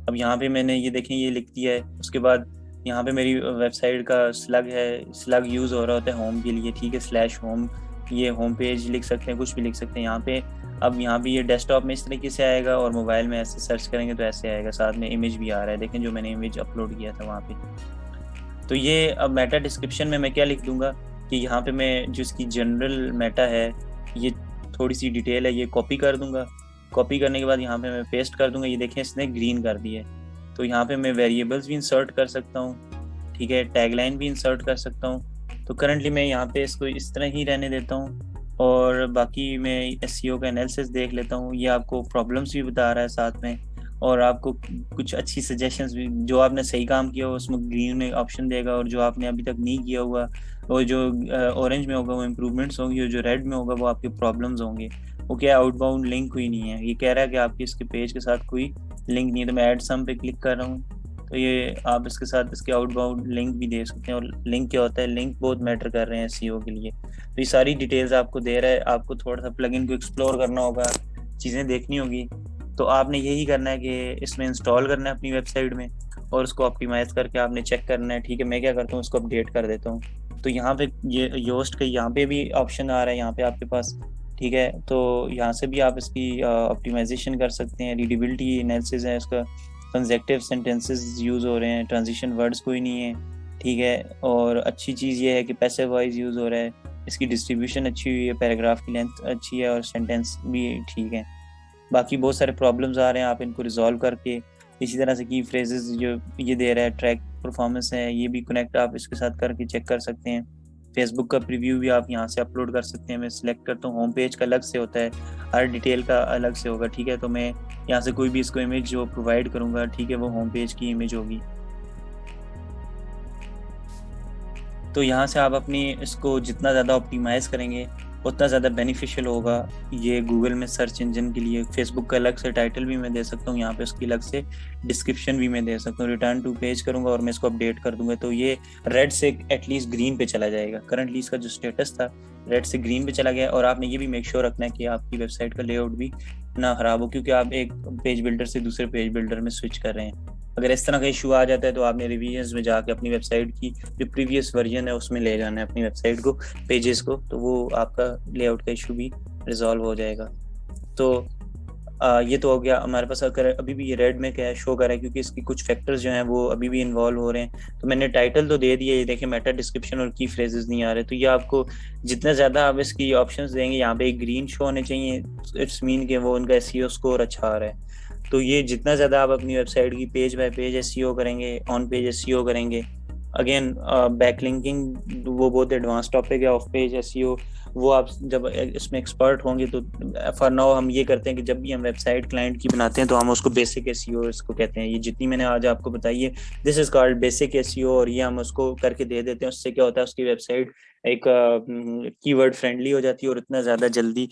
अब यहाँ पे मैंने ये देखें ये लिख दिया है। उसके बाद यहाँ पे मेरी वेबसाइट का स्लग है, स्लग यूज़ हो रहा होता है होम के लिए, ठीक है, स्लैश होम, ये होम पेज लिख सकते हैं, कुछ भी लिख सकते हैं यहाँ पे। अब यहाँ पे ये डेस्कटॉप में इस तरीके से आएगा और मोबाइल में ऐसे सर्च करेंगे तो ऐसे आएगा। साथ में इमेज भी आ रहा है, देखें जो मैंने इमेज अपलोड किया था वहाँ पे। तो ये अब मेटा डिस्क्रिप्शन में मैं क्या लिख दूंगा कि यहाँ पे मैं जो इसकी जनरल मेटा है, ये थोड़ी सी डिटेल है, ये कॉपी कर दूंगा। कॉपी करने के बाद यहाँ पे मैं पेस्ट कर दूंगा। ये देखें इसने ग्रीन कर दिया है। तो यहाँ पे मैं वेरिएबल्स भी इंसर्ट कर सकता हूँ, ठीक है, टैगलाइन भी इंसर्ट कर सकता हूँ। तो करंटली मैं यहाँ पे इसको इस तरह ही रहने देता हूँ और बाकी मैं एसईओ का एनालिसिस देख लेता हूँ। ये आपको प्रॉब्लम्स भी बता रहा है साथ में, और आपको कुछ अच्छी सजेशंस भी, जो आपने सही काम किया हो उसमें ग्रीन ऑप्शन देगा, और जो आपने अभी तक नहीं किया हुआ और जो ऑरेंज में होगा वो इम्प्रूवमेंट्स होंगी, और जो रेड में होगा वो आपके प्रॉब्लम्स होंगे। वो क्या, आउटबाउंड लिंक हुई नहीं है, ये कह रहा है कि आपके इसके पेज के साथ कोई लिंक नहीं है। तो मैं ऐड सम पे क्लिक कर रहा हूँ, तो ये आप इसके साथ इसके आउटबाउंड लिंक भी दे सकते हैं। और लिंक क्या होता है, लिंक बहुत मैटर कर रहे हैं एसईओ के लिए। तो ये सारी डिटेल्स आपको दे रहा है। आपको थोड़ा सा प्लगइन को एक्सप्लोर करना होगा, चीज़ें देखनी होगी। तो आपने यही करना है कि इसमें इंस्टॉल करना है अपनी वेबसाइट में और उसको ऑप्टिमाइज करके आपने चेक करना है, ठीक है। मैं क्या करता हूँ, उसको अपडेट कर देता हूँ। तो यहाँ पे ये योस्ट का यहाँ पे भी ऑप्शन आ रहा है यहाँ पे आपके पास, ठीक है। तो यहाँ से भी आप इसकी ऑप्टिमाइजेशन कर सकते हैं। रीडेबिलिटी एनालिसिस है उसका, कंसेक्टिव सेंटेंसेस यूज़ हो रहे हैं, ट्रांजिशन वर्ड्स कोई नहीं है, ठीक है। और अच्छी चीज़ ये है कि पैसिव वॉइस यूज़ हो रहा है, इसकी डिस्ट्रीब्यूशन अच्छी हुई है, पैराग्राफ की लेंथ अच्छी है और सेंटेंस भी ठीक है। बाकी बहुत सारे प्रॉब्लम्स आ रहे हैं, आप इनको रिजॉल्व करके इसी तरह से की फ्रेजेस जो ये दे रहा है, ट्रैक परफॉर्मेंस है, ये भी कनेक्ट आप इसके साथ करके चेक कर सकते हैं। फेसबुक का प्रीव्यू भी आप यहाँ से अपलोड कर सकते हैं। मैं सिलेक्ट करता हूँ, होम पेज का अलग से होता है, हर डिटेल का अलग से होगा, ठीक है। तो मैं यहाँ से कोई भी इसको इमेज जो प्रोवाइड करूँगा, ठीक है, वो होम पेज की इमेज होगी। तो यहाँ से आप अपनी इसको जितना ज़्यादा ऑप्टिमाइज़ करेंगे उतना ज़्यादा बेनिफिशियल होगा ये गूगल में सर्च इंजन के लिए। फेसबुक का अलग से टाइटल भी मैं दे सकता हूँ, यहाँ पे उसकी अलग से डिस्क्रिप्शन भी मैं दे सकता हूँ। रिटर्न टू पेज करूँगा और मैं इसको अपडेट कर दूंगा, तो ये रेड से एटलीस्ट ग्रीन पे चला जाएगा। करंटली इसका जो स्टेटस था रेड से ग्रीन पे चला गया। और आपने ये भी मेक श्योर रखना है कि आपकी वेबसाइट का लेआउट भी ना खराब हो, क्योंकि आप एक पेज बिल्डर से दूसरे पेज बिल्डर में स्विच कर रहे हैं। अगर इस तरह का इशू आ जाता है तो आपने रिवीजन्स में जाके अपनी वेबसाइट की जो प्रीवियस वर्जन है उसमें ले जाना है अपनी वेबसाइट को, पेजेस को, तो वो आपका लेआउट का इशू भी रिजॉल्व हो जाएगा। तो ये तो हो गया हमारे पास। अगर अभी भी ये रेड में क्या है शो कर रहा है, क्योंकि इसकी कुछ फैक्टर्स जो हैं वो अभी भी इन्वॉल्व हो रहे हैं। तो मैंने टाइटल तो दे दिया, ये देखिए मेटा डिस्क्रिप्शन और की फ्रेजेस नहीं आ रहे। तो ये आपको जितना ज़्यादा आप इसकी ऑप्शंस देंगे, यहाँ पे एक ग्रीन शो होने चाहिए, इट्स मीन के वो उनका एसईओ स्कोर अच्छा आ रहा है। तो ये जितना ज़्यादा आप अपनी वेबसाइट की पेज बाय पेज एसईओ करेंगे, ऑन पेज एसईओ करेंगे, अगेन बैकलिंकिंग वो बहुत एडवांस टॉपिक है, ऑफ पेज एसईओ वो आप जब इसमें एक्सपर्ट होंगे। तो फॉर नाउ हम ये करते हैं कि जब भी हम वेबसाइट क्लाइंट की बनाते हैं तो हम उसको बेसिक एसईओ इसको कहते हैं। ये जितनी मैंने आज आपको बताई है, this is called basic SEO, और ये हम उसको करके दे देते हैं। उससे क्या होता है, उसकी वेबसाइट एक कीवर्ड फ्रेंडली हो जाती है और इतना ज़्यादा जल्दी